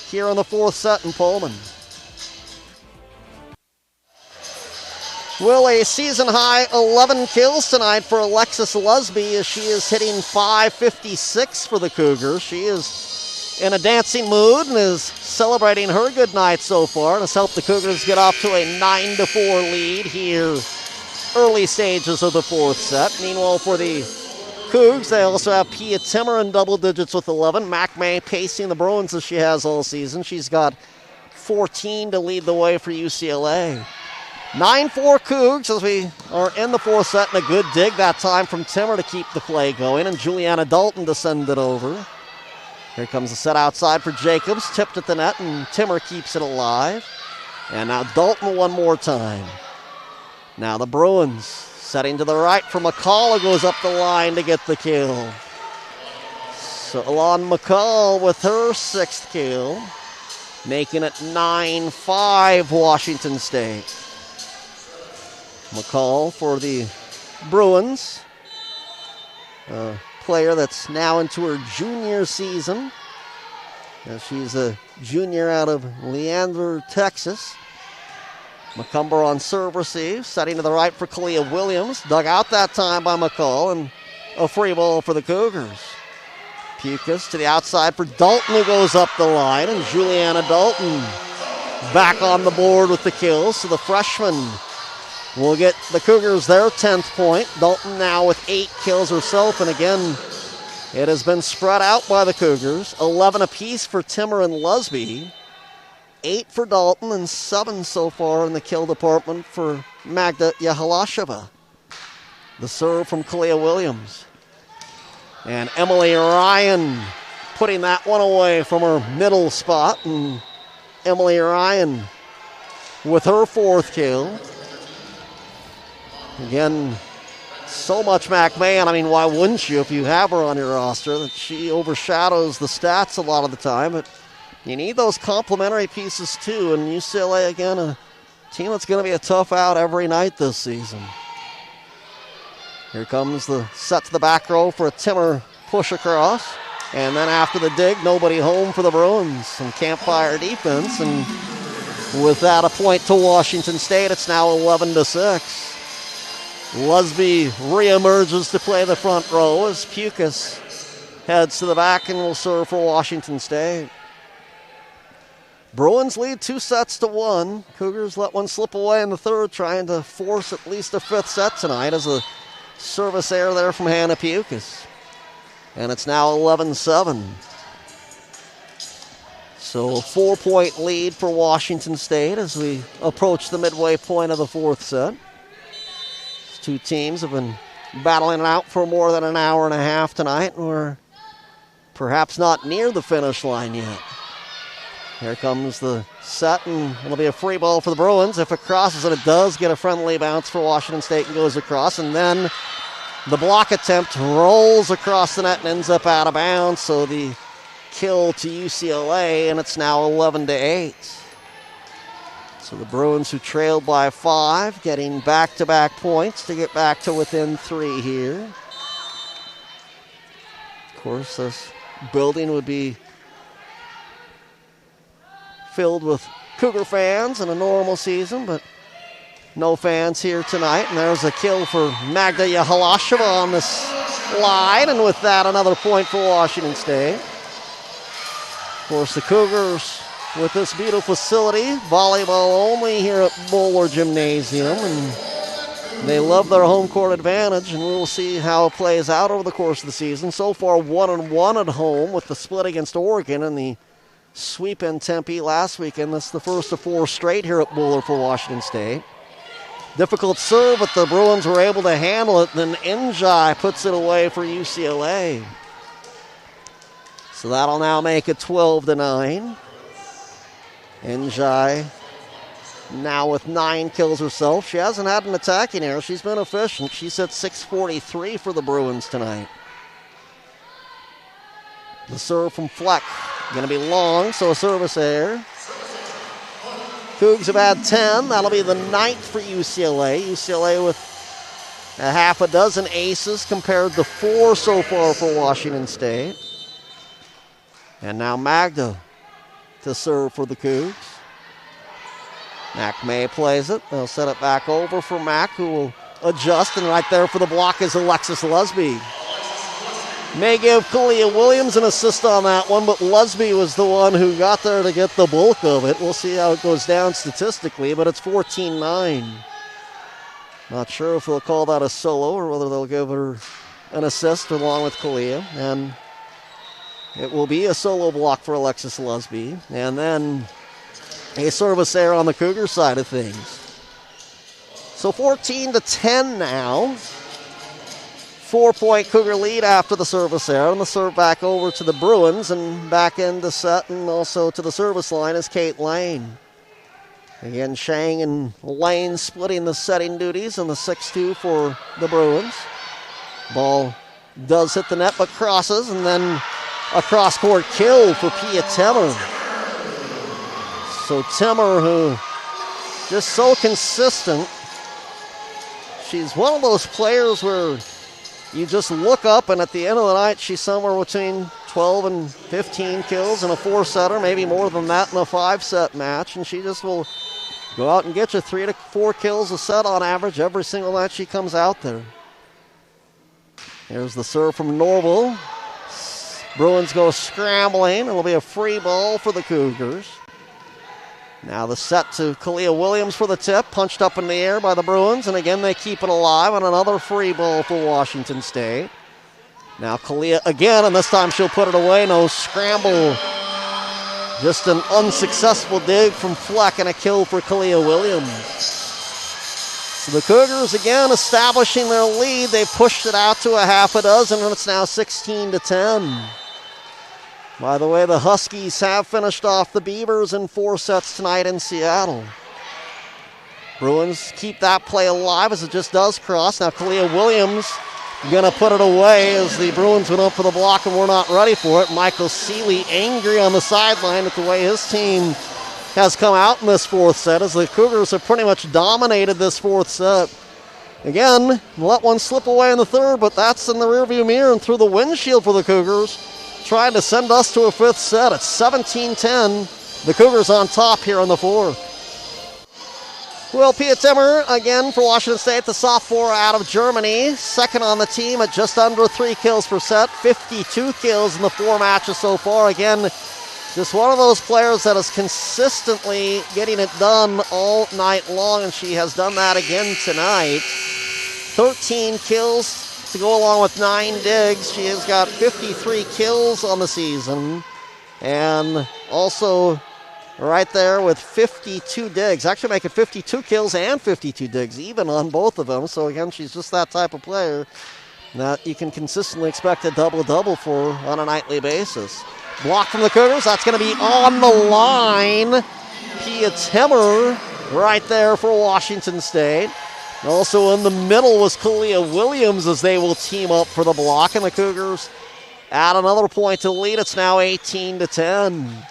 here in the fourth set in Pullman. Well, a season-high 11 kills tonight for Alexis Lusby as she is hitting .556 for the Cougars. She is in a dancing mood and is celebrating her good night so far and has helped the Cougars get off to a 9-4 lead here early stages of the fourth set. Meanwhile, for the Cougs, they also have Pia Timmer in double digits with 11. Mac May pacing the Bruins as she has all season. She's got 14 to lead the way for UCLA. 9-4 Cougs as we are in the fourth set, and a good dig that time from Timmer to keep the play going, and Juliana Dalton to send it over. Here comes the set outside for Jacobs, tipped at the net, and Timmer keeps it alive. And now Dalton one more time. Now the Bruins setting to the right for McCall, who goes up the line to get the kill. So Alon McCall with her sixth kill, making it 9-5 Washington State. McCall for the Bruins, a player that's now into her junior season. She's a junior out of Leander, Texas. McCumber on serve receive, setting to the right for Kalia Williams. Dug out that time by McCall, and a free ball for the Cougars. Pukas to the outside for Dalton, who goes up the line, and Juliana Dalton back on the board with the kills. So the freshman will get the Cougars their 10th point. Dalton now with 8 kills herself, and again, it has been spread out by the Cougars. 11 apiece for Timmer and Lusby. 8 for Dalton, and 7 so far in the kill department for Magda Yahalasheva. The serve from Kalia Williams. And Emily Ryan putting that one away from her middle spot, and Emily Ryan with her 4th kill. Again, so much McMahon. I mean, why wouldn't you if you have her on your roster? That she overshadows the stats a lot of the time. But you need those complementary pieces too. And UCLA, again, a team that's going to be a tough out every night this season. Here comes the set to the back row for a Timmer push across. And then after the dig, nobody home for the Bruins. Some campfire defense. And with that, a point to Washington State. It's now 11-6. Lusby reemerges to play the front row as Pukas heads to the back and will serve for Washington State. Bruins lead 2-1. Cougars let one slip away in the third, trying to force at least a 5th set tonight as a service error there from Hannah Pukas. And it's now 11-7. So a 4-point lead for Washington State as we approach the midway point of the fourth set. Two teams have been battling it out for more than an hour and a half tonight, and we're perhaps not near the finish line yet. Here comes the set, and it'll be a free ball for the Bruins. If it crosses, and it does get a friendly bounce for Washington State and goes across, and then the block attempt rolls across the net and ends up out of bounds, so the kill to UCLA, and it's now 11-8. So the Bruins, who trailed by 5, getting back-to-back points to get back to within 3 here. Of course, this building would be filled with Cougar fans in a normal season, but no fans here tonight. And there's a kill for Magda Yahalasheva on this line, and with that, another point for Washington State. Of course, the Cougars with this beautiful facility, volleyball only here at Bowler Gymnasium, and they love their home court advantage, and we'll see how it plays out over the course of the season. So far, 1-1 at home with the split against Oregon and the sweep in Tempe last weekend. That's the first of 4 straight here at Bowler for Washington State. Difficult serve, but the Bruins were able to handle it. Then Njai puts it away for UCLA. So that'll now make it 12-9. Njai now with 9 kills herself. She hasn't had an attacking error. She's been efficient. She's at .643 for the Bruins tonight. The serve from Fleck. Going to be long, so a service error. Cougs have had 10. That'll be the 9th for UCLA. UCLA with a half a dozen aces compared to 4 so far for Washington State. And now Magda to serve for the Cougs. Mac May plays it. They'll set it back over for Mac, who will adjust, and right there for the block is Alexis Lusby. May give Kalia Williams an assist on that one, but Lusby was the one who got there to get the bulk of it. We'll see how it goes down statistically, but it's 14-9. Not sure if they'll call that a solo or whether they'll give her an assist along with Kalia, and it will be a solo block for Alexis Lusby. And then a service error on the Cougar side of things. So 14-10 now. 4-point Cougar lead after the service error, and the serve back over to the Bruins, and back into set and also to the service line is Kate Lane. Again, Shang and Lane splitting the setting duties on the 6-2 for the Bruins. Ball does hit the net but crosses, and then a cross-court kill for Pia Timmer. So Timmer, who just so consistent. She's one of those players where you just look up, and at the end of the night, she's somewhere between 12 and 15 kills in a 4-setter, maybe more than that in a 5-set match, and she just will go out and get you 3 to 4 kills a set on average every single night she comes out there. Here's the serve from Norbill. Bruins go scrambling. It'll be a free ball for the Cougars. Now the set to Kalia Williams for the tip, punched up in the air by the Bruins, and again they keep it alive on another free ball for Washington State. Now Kalia again, and this time she'll put it away. No scramble. Just an unsuccessful dig from Fleck and a kill for Kalia Williams. So the Cougars again establishing their lead. They've pushed it out to a half a dozen, and it's now 16-10. By the way, the Huskies have finished off the Beavers in 4 sets tonight in Seattle. Bruins keep that play alive as it just does cross. Now Kalia Williams going to put it away as the Bruins went up for the block and were not ready for it. Michael Seeley angry on the sideline at the way his team has come out in this 4th set, as the Cougars have pretty much dominated this 4th set. Again, let one slip away in the 3rd, but that's in the rearview mirror and through the windshield for the Cougars, trying to send us to a 5th set. It's 17-10. The Cougars on top here in the 4th. Well, Pia Timmer, again for Washington State, the sophomore out of Germany, second on the team at just under 3 kills per set, 52 kills in the 4 matches so far. Again, just one of those players that is consistently getting it done all night long, and she has done that again tonight. 13 kills to go along with 9 digs. She has got 53 kills on the season, and also right there with 52 digs. Actually making 52 kills and 52 digs, even on both of them. So again, she's just that type of player that you can consistently expect a double-double for on a nightly basis. Block from the Cougars. That's going to be on the line. Pia Timmer right there for Washington State. Also in the middle was Kalia Williams as they will team up for the block. And the Cougars add another point to the lead. It's now 18-10.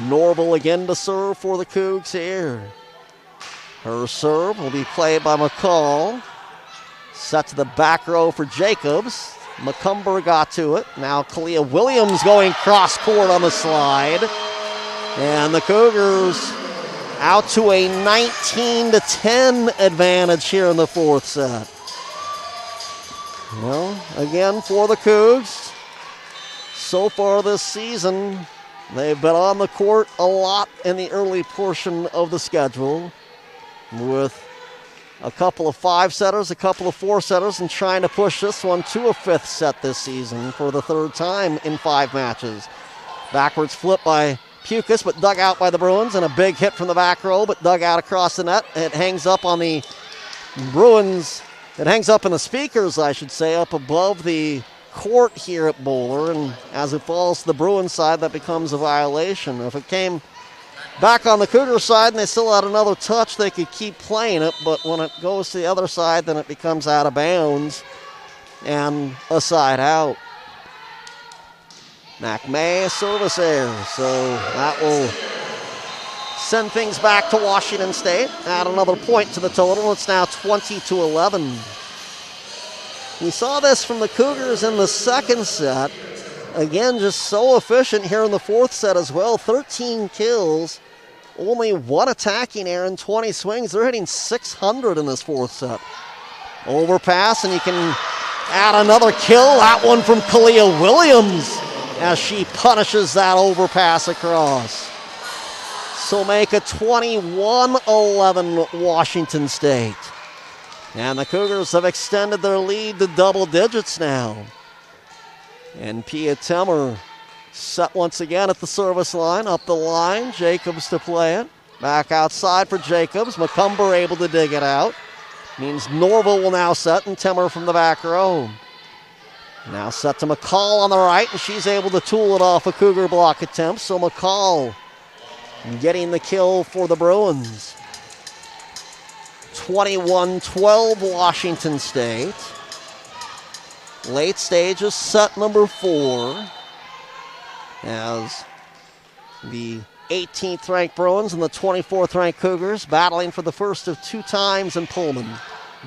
Norbill again to serve for the Cougs here. Her serve will be played by McCall. Set to the back row for Jacobs. McCumber got to it. Now Kalia Williams going cross court on the slide. And the Cougars out to a 19-10 advantage here in the 4th set. Well, again for the Cougs, so far this season, they've been on the court a lot in the early portion of the schedule, with a couple of 5-setters, a couple of 4-setters, and trying to push this one to a 5th set this season for the 3rd time in 5 matches. Backwards flip by Pukas, but dug out by the Bruins, and a big hit from the back row, but dug out across the net. It hangs up on the Bruins. It hangs up in the speakers, I should say, up above the court here at Bowler, and as it falls to the Bruins side, that becomes a violation. If it came back on the Cougar side and they still had another touch, they could keep playing it, but when it goes to the other side, then it becomes out of bounds and a side out. McMay, service error, so that will send things back to Washington State. Add another point to the total. It's now 20-11. We saw this from the Cougars in the 2nd set. again, just so efficient here in the fourth set as well. 13 kills, only one attacking error in 20 swings. They're hitting 600 in this fourth set. Overpass, and you can add another kill. That one from Kalia Williams as she punishes that overpass across. So make it 21-11 Washington State. And the Cougars have extended their lead to double digits now. And Pia Timmer set once again at the service line, up the line. Jacobs to play it. Back outside for Jacobs. McCumber able to dig it out. Means Norbill will now set, and Timmer from the back row. Now set to McCall on the right, and she's able to tool it off a Cougar block attempt. So McCall getting the kill for the Bruins. 21-12 Washington State. Late stages, set number 4. As the 18th ranked Bruins and the 24th ranked Cougars battling for the first of 2 times in Pullman.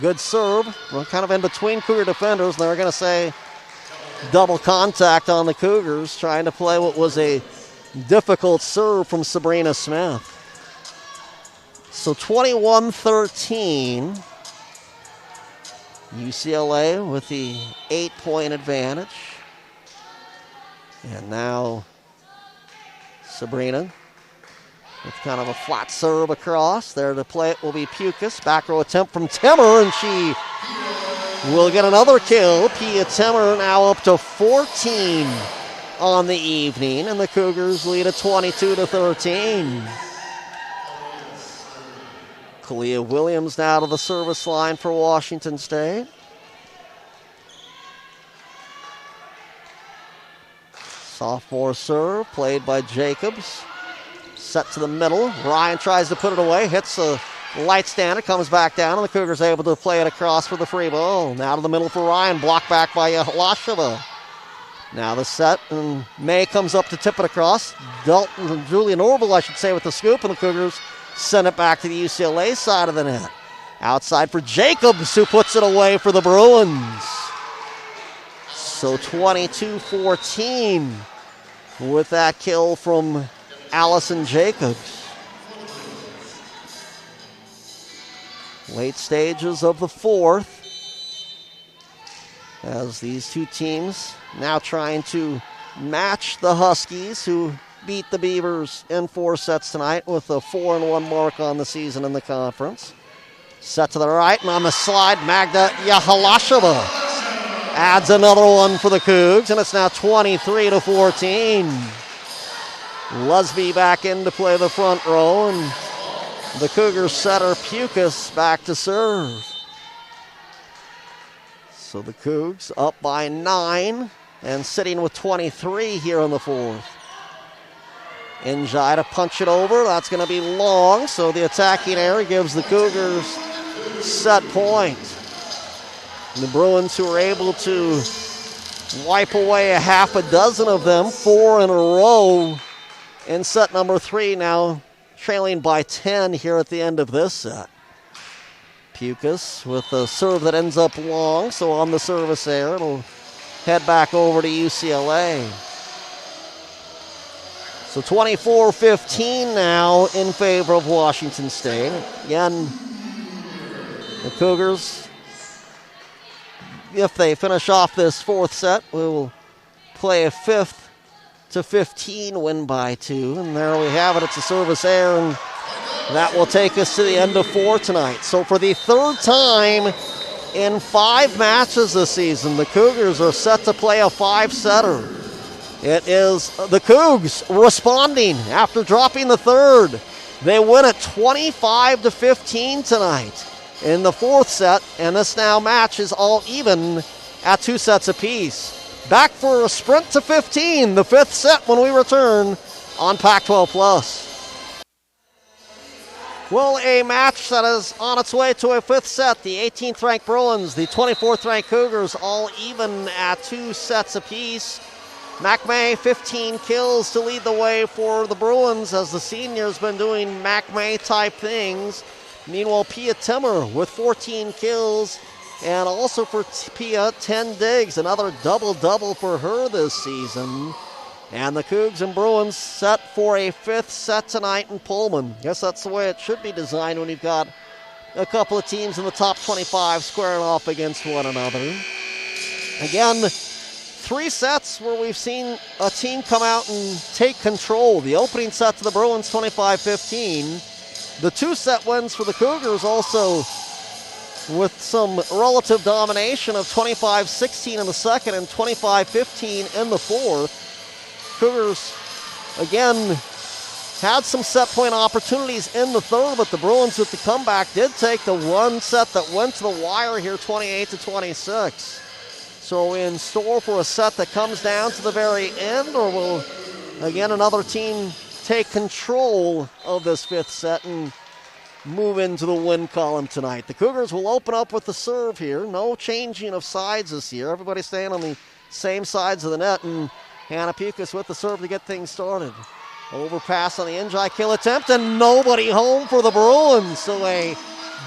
Good serve. We're kind of in between Cougar defenders, and they're going to say double contact on the Cougars, trying to play what was a difficult serve from Sabrina Smith. So 21-13. UCLA with the 8-point advantage. And now Sabrina with kind of a flat serve across. There to play it will be Pukas. Back row attempt from Timmer, and she will get another kill. Pia Timmer now up to 14 on the evening, and the Cougars lead at 22-13. Kalia Williams now to the service line for Washington State. Sophomore serve played by Jacobs. Set to the middle. Ryan tries to put it away. Hits a light stand. It comes back down, and the Cougars able to play it across for the free ball. Now to the middle for Ryan. Blocked back by Halasheva. Now the set, and May comes up to tip it across. Julian Norbill, I should say, with the scoop, and the Cougars send it back to the UCLA side of the net. Outside for Jacobs, who puts it away for the Bruins. So 22-14 with that kill from Allison Jacobs. Late stages of the fourth, as these two teams now trying to match the Huskies, who beat the Beavers in 4 sets tonight with a 4-1 mark on the season in the conference. Set to the right, and on the slide, Magda Yahalasheva adds another one for the Cougs, and it's now 23-14. Lusby back in to play the front row, and the Cougars setter Pukas back to serve. So the Cougs up by 9 and sitting with 23 here in the fourth. Njai to punch it over. That's going to be long, so the attacking error gives the Cougars set point. And the Bruins, who were able to wipe away a half a dozen of them, 4 in a row in set number 3, now trailing by 10 here at the end of this set. Pukas with a serve that ends up long, so on the service error, it'll head back over to UCLA. So 24-15 now in favor of Washington State. Again, the Cougars, if they finish off this fourth set, we will play a 5-15 win by 2. And there we have it. It's a service error, and that will take us to the end of 4 tonight. So for the third time in 5 matches this season, the Cougars are set to play a 5-setter. It is the Cougs responding after dropping the third. They win it 25-15 tonight in the fourth set, and this now match is all even at 2 sets apiece. Back for a sprint to 15, the 5th set, when we return on Pac-12 Plus. Well, a match that is on its way to a 5th set. The 18th ranked Bruins, the 24th ranked Cougars, all even at 2 sets apiece. McMay, 15 kills to lead the way for the Bruins, as the senior's been doing McMay type things. Meanwhile, Pia Timmer with 14 kills And also for Pia, 10 digs. Another double-double for her this season. And the Cougs and Bruins set for a 5th set tonight in Pullman. Guess that's the way it should be designed when you've got a couple of teams in the top 25 squaring off against one another. Again, 3 sets where we've seen a team come out and take control. The opening set to the Bruins, 25-15. The 2-set wins for the Cougars also with some relative domination of 25-16 in the second and 25-15 in the fourth. Cougars, again, had some set point opportunities in the third, but the Bruins with the comeback did take the one set that went to the wire here, 28-26. So in store for a set that comes down to the very end, or will, again, another team take control of this 5th set and move into the win column tonight. The Cougars will open up with the serve here. No changing of sides this year. Everybody staying on the same sides of the net, and Hannah Pukas with the serve to get things started. Overpass on the Injai kill attempt, and nobody home for the Bruins. So a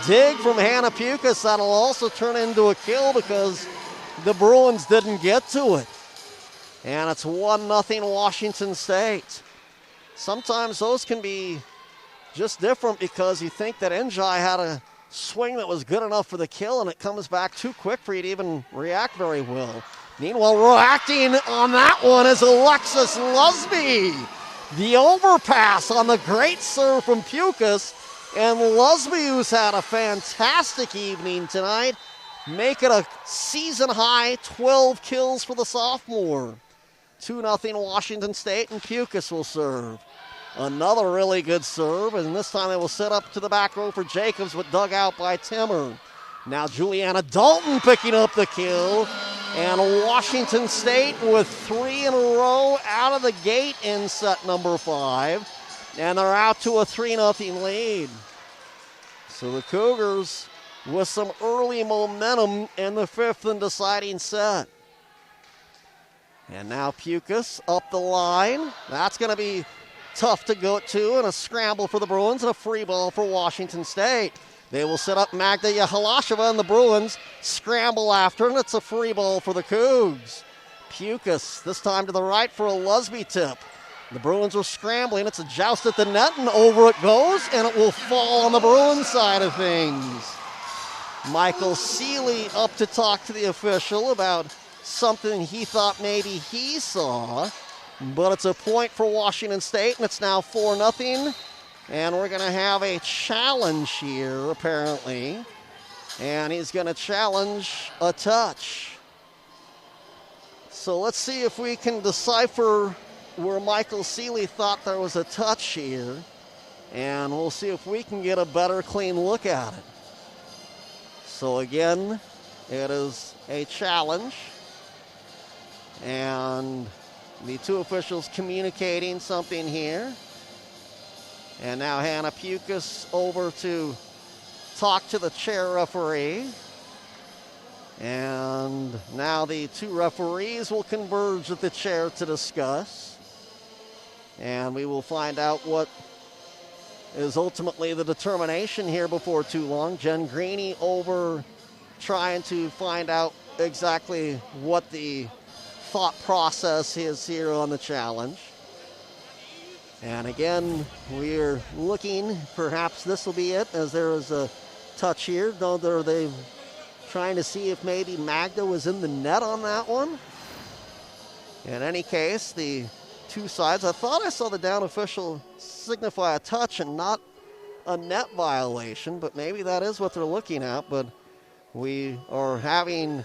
dig from Hannah Pukas that'll also turn into a kill because the Bruins didn't get to it. And it's 1-0 Washington State. Sometimes those can be just different because you think that Injai had a swing that was good enough for the kill, and it comes back too quick for you to even react very well. Meanwhile, reacting on that one is Alexis Lusby. The overpass on the great serve from Pukas, and Lusby, who's had a fantastic evening tonight, make it a season-high 12 kills for the sophomore. 2-0 Washington State, and Pukas will serve. Another really good serve, and this time they will set up to the back row for Jacobs, but dug out by Timmer. Now Juliana Dalton picking up the kill, and Washington State with 3 in a row out of the gate in set number 5, and they're out to a 3-0 lead. So the Cougars with some early momentum in the 5th and deciding set. And now Pukas up the line. That's going to be tough to go to, and a scramble for the Bruins and a free ball for Washington State. They will set up Magda Yahalasheva, and the Bruins scramble after, and it's a free ball for the Cougs. Pukas, this time to the right for a Lusby tip. The Bruins are scrambling. It's a joust at the net, and over it goes, and it will fall on the Bruins side of things. Michael Seeley up to talk to the official about something he thought maybe he saw, but it's a point for Washington State, and it's now 4-0. And we're going to have a challenge here, apparently. And he's going to challenge a touch. So let's see if we can decipher where Michael Seeley thought there was a touch here. And we'll see if we can get a better, clean look at it. So again, it is a challenge. And the two officials communicating something here. And now Hannah Pukas over to talk to the chair referee. And now the two referees will converge at the chair to discuss. And we will find out what is ultimately the determination here before too long. Jen Greeny over trying to find out exactly what the thought process is here on the challenge. And again, we're looking, perhaps this will be it, as there is a touch here. Though they're trying to see if maybe Magda was in the net on that one. In any case, the two sides, I thought I saw the down official signify a touch and not a net violation, but maybe that is what they're looking at. But we are having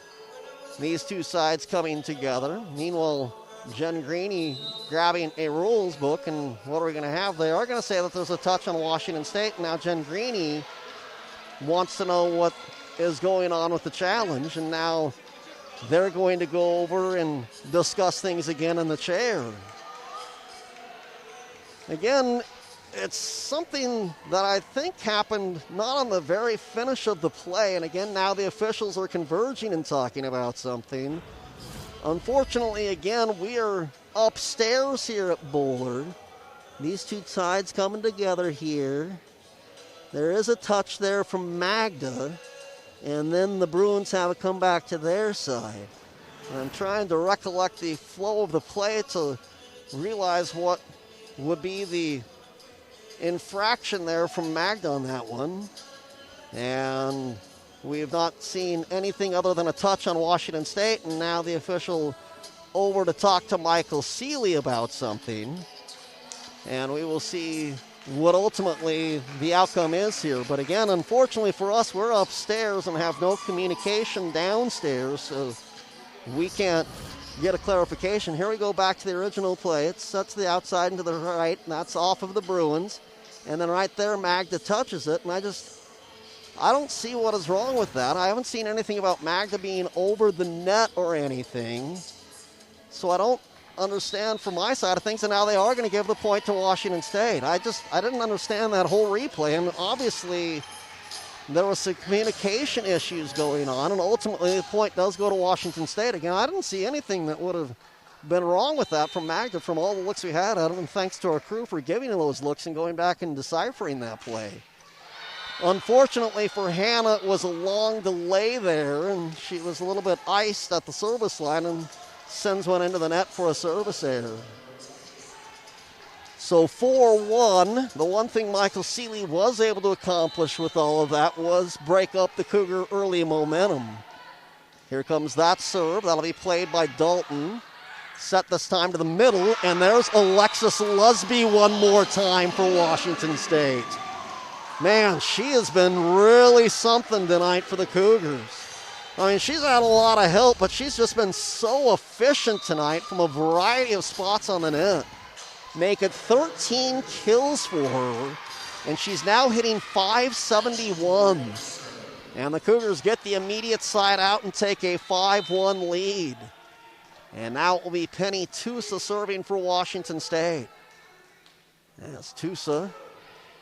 these two sides coming together. Meanwhile, Jen Greeny grabbing a rules book, and what are we going to have? They are going to say that there's a touch on Washington State. Now Jen Greeny wants to know what is going on with the challenge, and now they're going to go over and discuss things again in the chair. Again, it's something that I think happened not on the very finish of the play, and again, now the officials are converging and talking about something. Unfortunately, again, we are upstairs here at Bullard. These two sides coming together here. There is a touch there from Magda, and then the Bruins have it come back to their side. And I'm trying to recollect the flow of the play to realize what would be the infraction there from Magda on that one. And we have not seen anything other than a touch on Washington State, and now the official over to talk to Michael Seeley about something. And we will see what ultimately the outcome is here. But again, unfortunately for us, we're upstairs and have no communication downstairs, so we can't get a clarification. Here we go back to the original play. It sets the outside into the right, and that's off of the Bruins. And then right there, Magda touches it, and I don't see what is wrong with that. I haven't seen anything about Magda being over the net or anything. So I don't understand from my side of things, and now they are going to give the point to Washington State. I didn't understand that whole replay, and obviously there was some communication issues going on, and ultimately the point does go to Washington State. Again, I didn't see anything that would have been wrong with that from Magda from all the looks we had at him, and thanks to our crew for giving him those looks and going back and deciphering that play. Unfortunately for Hannah, it was a long delay there, and she was a little bit iced at the service line and sends one into the net for a service error. So 4-1, the one thing Michael Seeley was able to accomplish with all of that was break up the Cougar early momentum. Here comes that serve. That'll be played by Dalton. Set this time to the middle, and there's Alexis Lusby one more time for Washington State. Man, she has been really something tonight for the Cougars. I mean, she's had a lot of help, but she's just been so efficient tonight from a variety of spots on the net. Make it 13 kills for her, and she's now hitting .571. And the Cougars get the immediate side out and take a 5-1 lead. And now it will be Penny Tusa serving for Washington State. As Tusa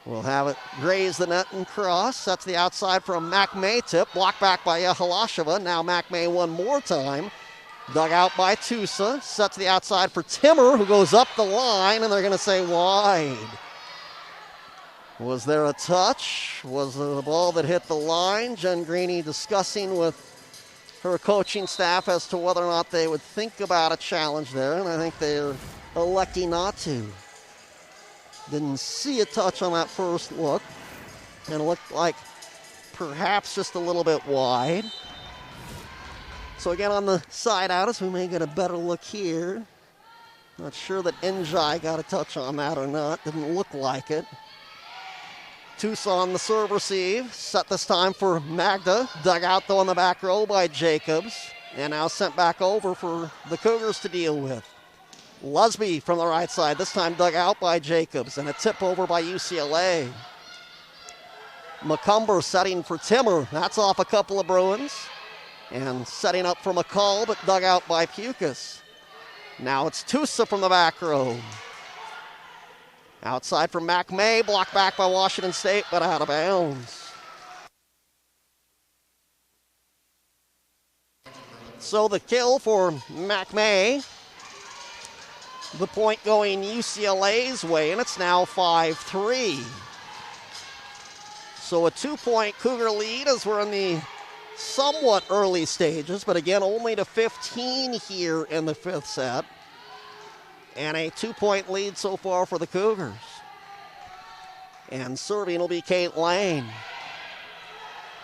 will have it graze the net and cross. Sets the outside for a Mac May tip. Blocked back by Yehalasheva. Now Mac May one more time. Dug out by Tusa. Sets the outside for Timmer, who goes up the line, and they're going to say wide. Was there a touch? Was it a ball that hit the line? Jen Greeny discussing with her coaching staff as to whether or not they would think about a challenge there, and I think they're electing not to. Didn't see a touch on that first look, and it looked like perhaps just a little bit wide. So again on the side out as we may get a better look here. Not sure that Njai got a touch on that or not. Didn't look like it. Tusa on the serve receive. Set this time for Magda. Dug out though in the back row by Jacobs. And now sent back over for the Cougars to deal with. Lusby from the right side. This time dug out by Jacobs. And a tip over by UCLA. McCumber setting for Timmer. That's off a couple of Bruins. And setting up for McCall, but dug out by Pukas. Now it's Tusa from the back row. Outside for Mac May, blocked back by Washington State, but out of bounds. So the kill for Mac May. The point going UCLA's way, and it's now 5-3. So a 2-point Cougar lead as we're in the somewhat early stages, but again, only to 15 here in the fifth set. And a 2-point lead so far for the Cougars. And serving will be Kate Lane.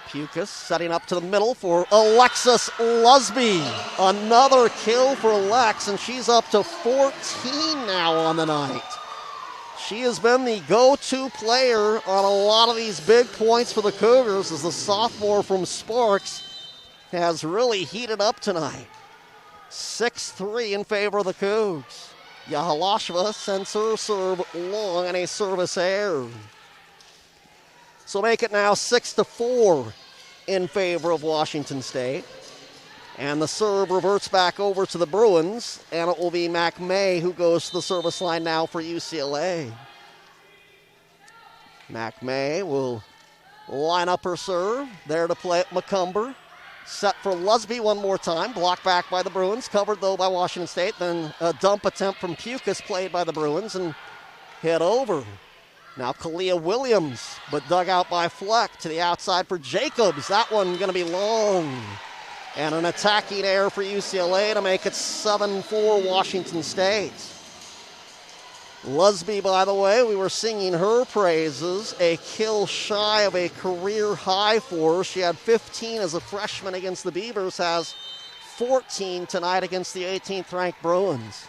Pukas setting up to the middle for Alexis Lusby. Another kill for Lex, and she's up to 14 now on the night. She has been the go-to player on a lot of these big points for the Cougars as the sophomore from Sparks has really heated up tonight. 6-3 in favor of the Cougs. Yahalashva sends her serve long and a service error. So make it now 6-4 in favor of Washington State. And the serve reverts back over to the Bruins, and it will be Mac May who goes to the service line now for UCLA. Mac May will line up her serve, there to play at McCumber. Set for Lusby one more time, blocked back by the Bruins, covered though by Washington State. Then a dump attempt from Pukas played by the Bruins and hit over. Now Kalia Williams, but dug out by Fleck to the outside for Jacobs. That one going to be long. And an attacking error for UCLA to make it 7-4 Washington State. Lusby, by the way, we were singing her praises. A kill shy of a career high for her. She had 15 as a freshman against the Beavers, has 14 tonight against the 18th ranked Bruins.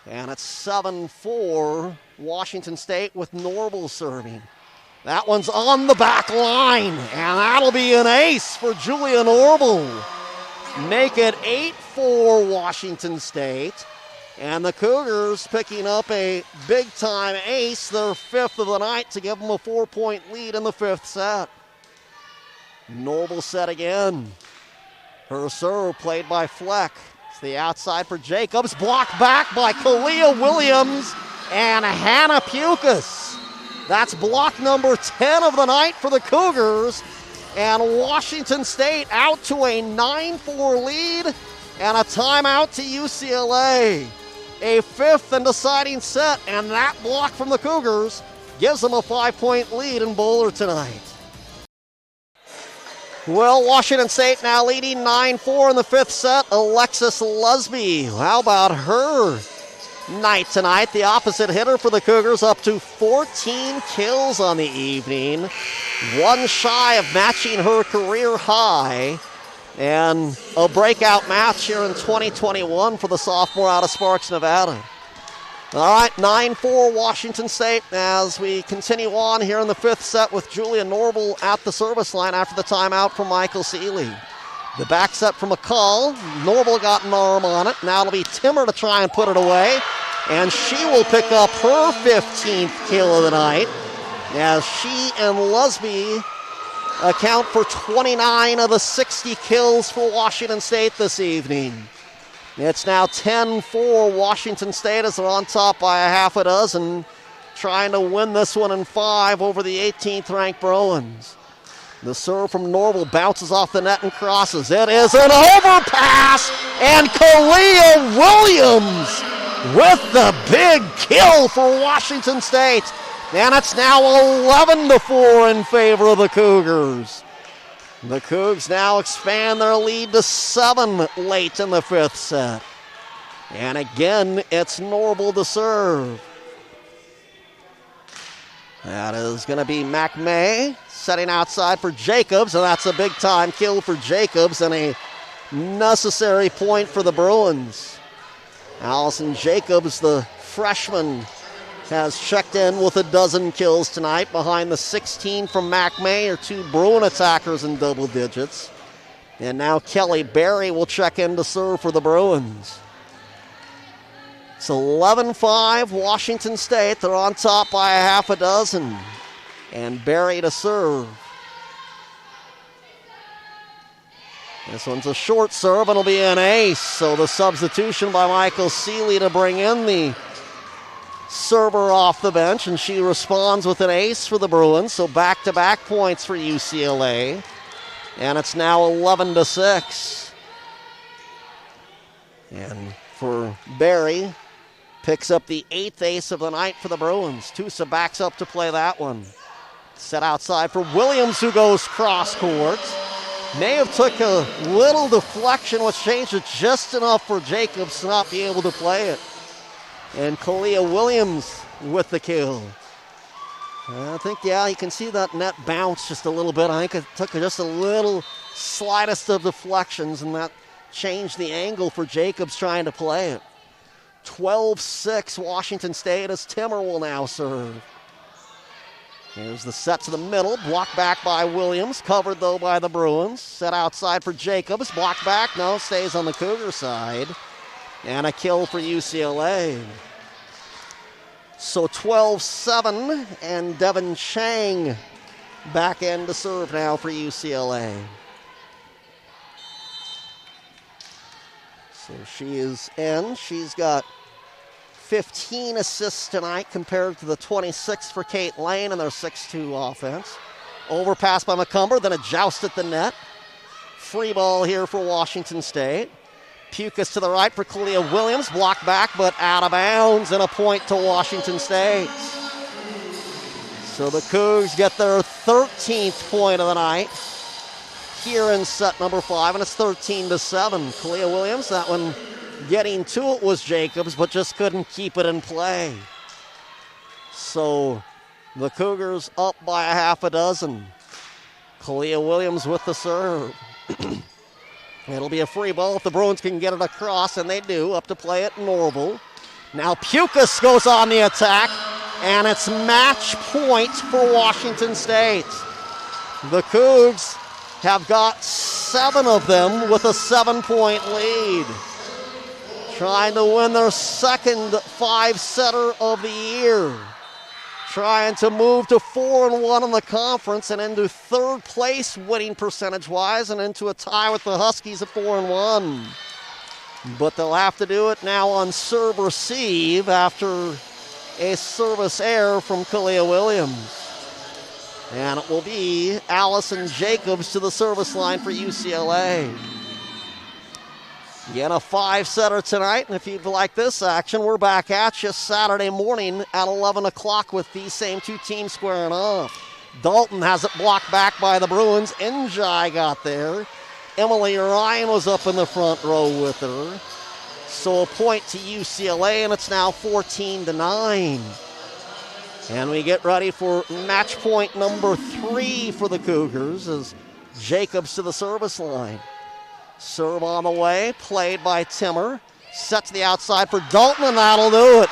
And it's 7-4 Washington State with Norbill serving. That one's on the back line, and that'll be an ace for Julian Norbill. Make it 8-4 Washington State. And the Cougars picking up a big-time ace, their fifth of the night, to give them a 4-point lead in the fifth set. Norbill set again. Her serve played by Fleck. It's the outside for Jacobs. Blocked back by Kalia Williams and Hannah Pukas. That's block number 10 of the night for the Cougars. And Washington State out to a 9-4 lead and a timeout to UCLA. A fifth and deciding set, and that block from the Cougars gives them a 5-point lead in Boulder tonight. Well, Washington State now leading 9-4 in the fifth set. Alexis Lusby, how about her night tonight? The opposite hitter for the Cougars, up to 14 kills on the evening. One shy of matching her career high. And a breakout match here in 2021 for the sophomore out of Sparks, Nevada. All right, 9-4 Washington State as we continue on here in the fifth set with Julian Norbill at the service line after the timeout from Michael Seeley. The back set from McCall. Norbill got an arm on it. Now it'll be Timmer to try and put it away. And she will pick up her 15th kill of the night as she and Lusby account for 29 of the 60 kills for Washington State this evening. It's now 10-4 Washington State as they're on top by a half a dozen, trying to win this one in 5 over the 18th ranked Bruins. The serve from Norbill bounces off the net and crosses. It is an overpass, and Kalia Williams with the big kill for Washington State. And it's now 11-4 in favor of the Cougars. The Cougs now expand their lead to 7 late in the fifth set. And again, it's Norbill to serve. That is going to be McMay setting outside for Jacobs, and that's a big-time kill for Jacobs and a necessary point for the Bruins. Allison Jacobs, the freshman, has checked in with a dozen kills tonight behind the 16 from McMay, or 2 Bruin attackers in double digits. And now Kelly Berry will check in to serve for the Bruins. It's 11-5 Washington State. They're on top by a half a dozen. And Berry to serve. This one's a short serve, and it'll be an ace. So the substitution by Michael Seeley to bring in the server off the bench, and she responds with an ace for the Bruins. So back-to-back points for UCLA. And it's now 11-6. And for Berry, picks up the 8th ace of the night for the Bruins. Tusa backs up to play that one. Set outside for Williams, who goes cross-court. May have took a little deflection, which changed it just enough for Jacobs to not be able to play it. And Kalia Williams with the kill. I think, yeah, you can see that net bounce just a little bit. I think it took just a little slightest of deflections, and that changed the angle for Jacobs trying to play it. 12-6 Washington State as Timmer will now serve. Here's the set to the middle, blocked back by Williams, covered though by the Bruins. Set outside for Jacobs, blocked back, no, stays on the Cougar side. And a kill for UCLA. So 12-7, and Devin Chang back in to serve now for UCLA. So she is in. She's got 15 assists tonight compared to the 26 for Kate Lane in their 6-2 offense. Overpass by McCumber, then a joust at the net. Free ball here for Washington State. Pukas to the right for Kalia Williams, blocked back but out of bounds, and a point to Washington State. So the Cougs get their 13th point of the night here in set number 5, and it's 13-7. Kalia Williams, that one getting to it was Jacobs, but just couldn't keep it in play. So the Cougars up by a half a dozen. Kalia Williams with the serve. It'll be a free ball if the Bruins can get it across, and they do, up to play at Norbill. Now Pukas goes on the attack, and it's match point for Washington State. The Cougs have got 7 of them with a 7-point lead. Trying to win their second 5-setter of the year. Trying to move to 4-1 in the conference and into third place winning percentage-wise and into a tie with the Huskies at 4-1. But they'll have to do it now on serve receive after a service error from Kalia Williams. And it will be Allison Jacobs to the service line for UCLA. Again, a 5-setter tonight, and if you'd like this action, we're back at you Saturday morning at 11 o'clock with these same two teams squaring off. Dalton has it blocked back by the Bruins. Njai got there. Emily Ryan was up in the front row with her. So a point to UCLA, and it's now 14-9. And we get ready for match point number 3 for the Cougars as Jacobs to the service line. Serve on the way, played by Timmer. Set to the outside for Dalton, and that'll do it.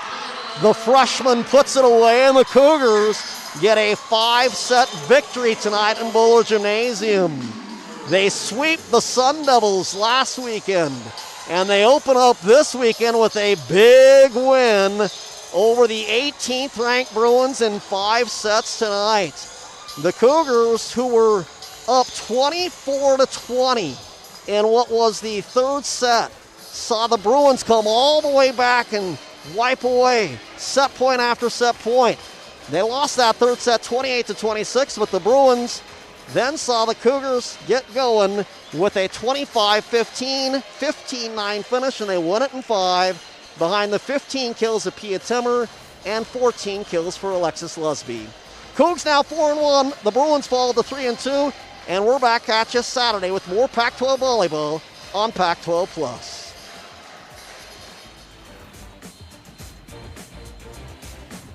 The freshman puts it away, and the Cougars get a 5-set victory tonight in Buller Gymnasium. They sweep the Sun Devils last weekend, and they open up this weekend with a big win over the 18th-ranked Bruins in 5 sets tonight. The Cougars, who were up 24-20 in what was the third set, saw the Bruins come all the way back and wipe away set point after set point. They lost that third set 28-26, but the Bruins then saw the Cougars get going with a 25-15, 15-9 finish, and they won it in 5 behind the 15 kills of Pia Timmer and 14 kills for Alexis Lusby. Cougs now 4-1. The Bruins fall to 3-2. And we're back at you Saturday with more Pac-12 volleyball on Pac-12 Plus.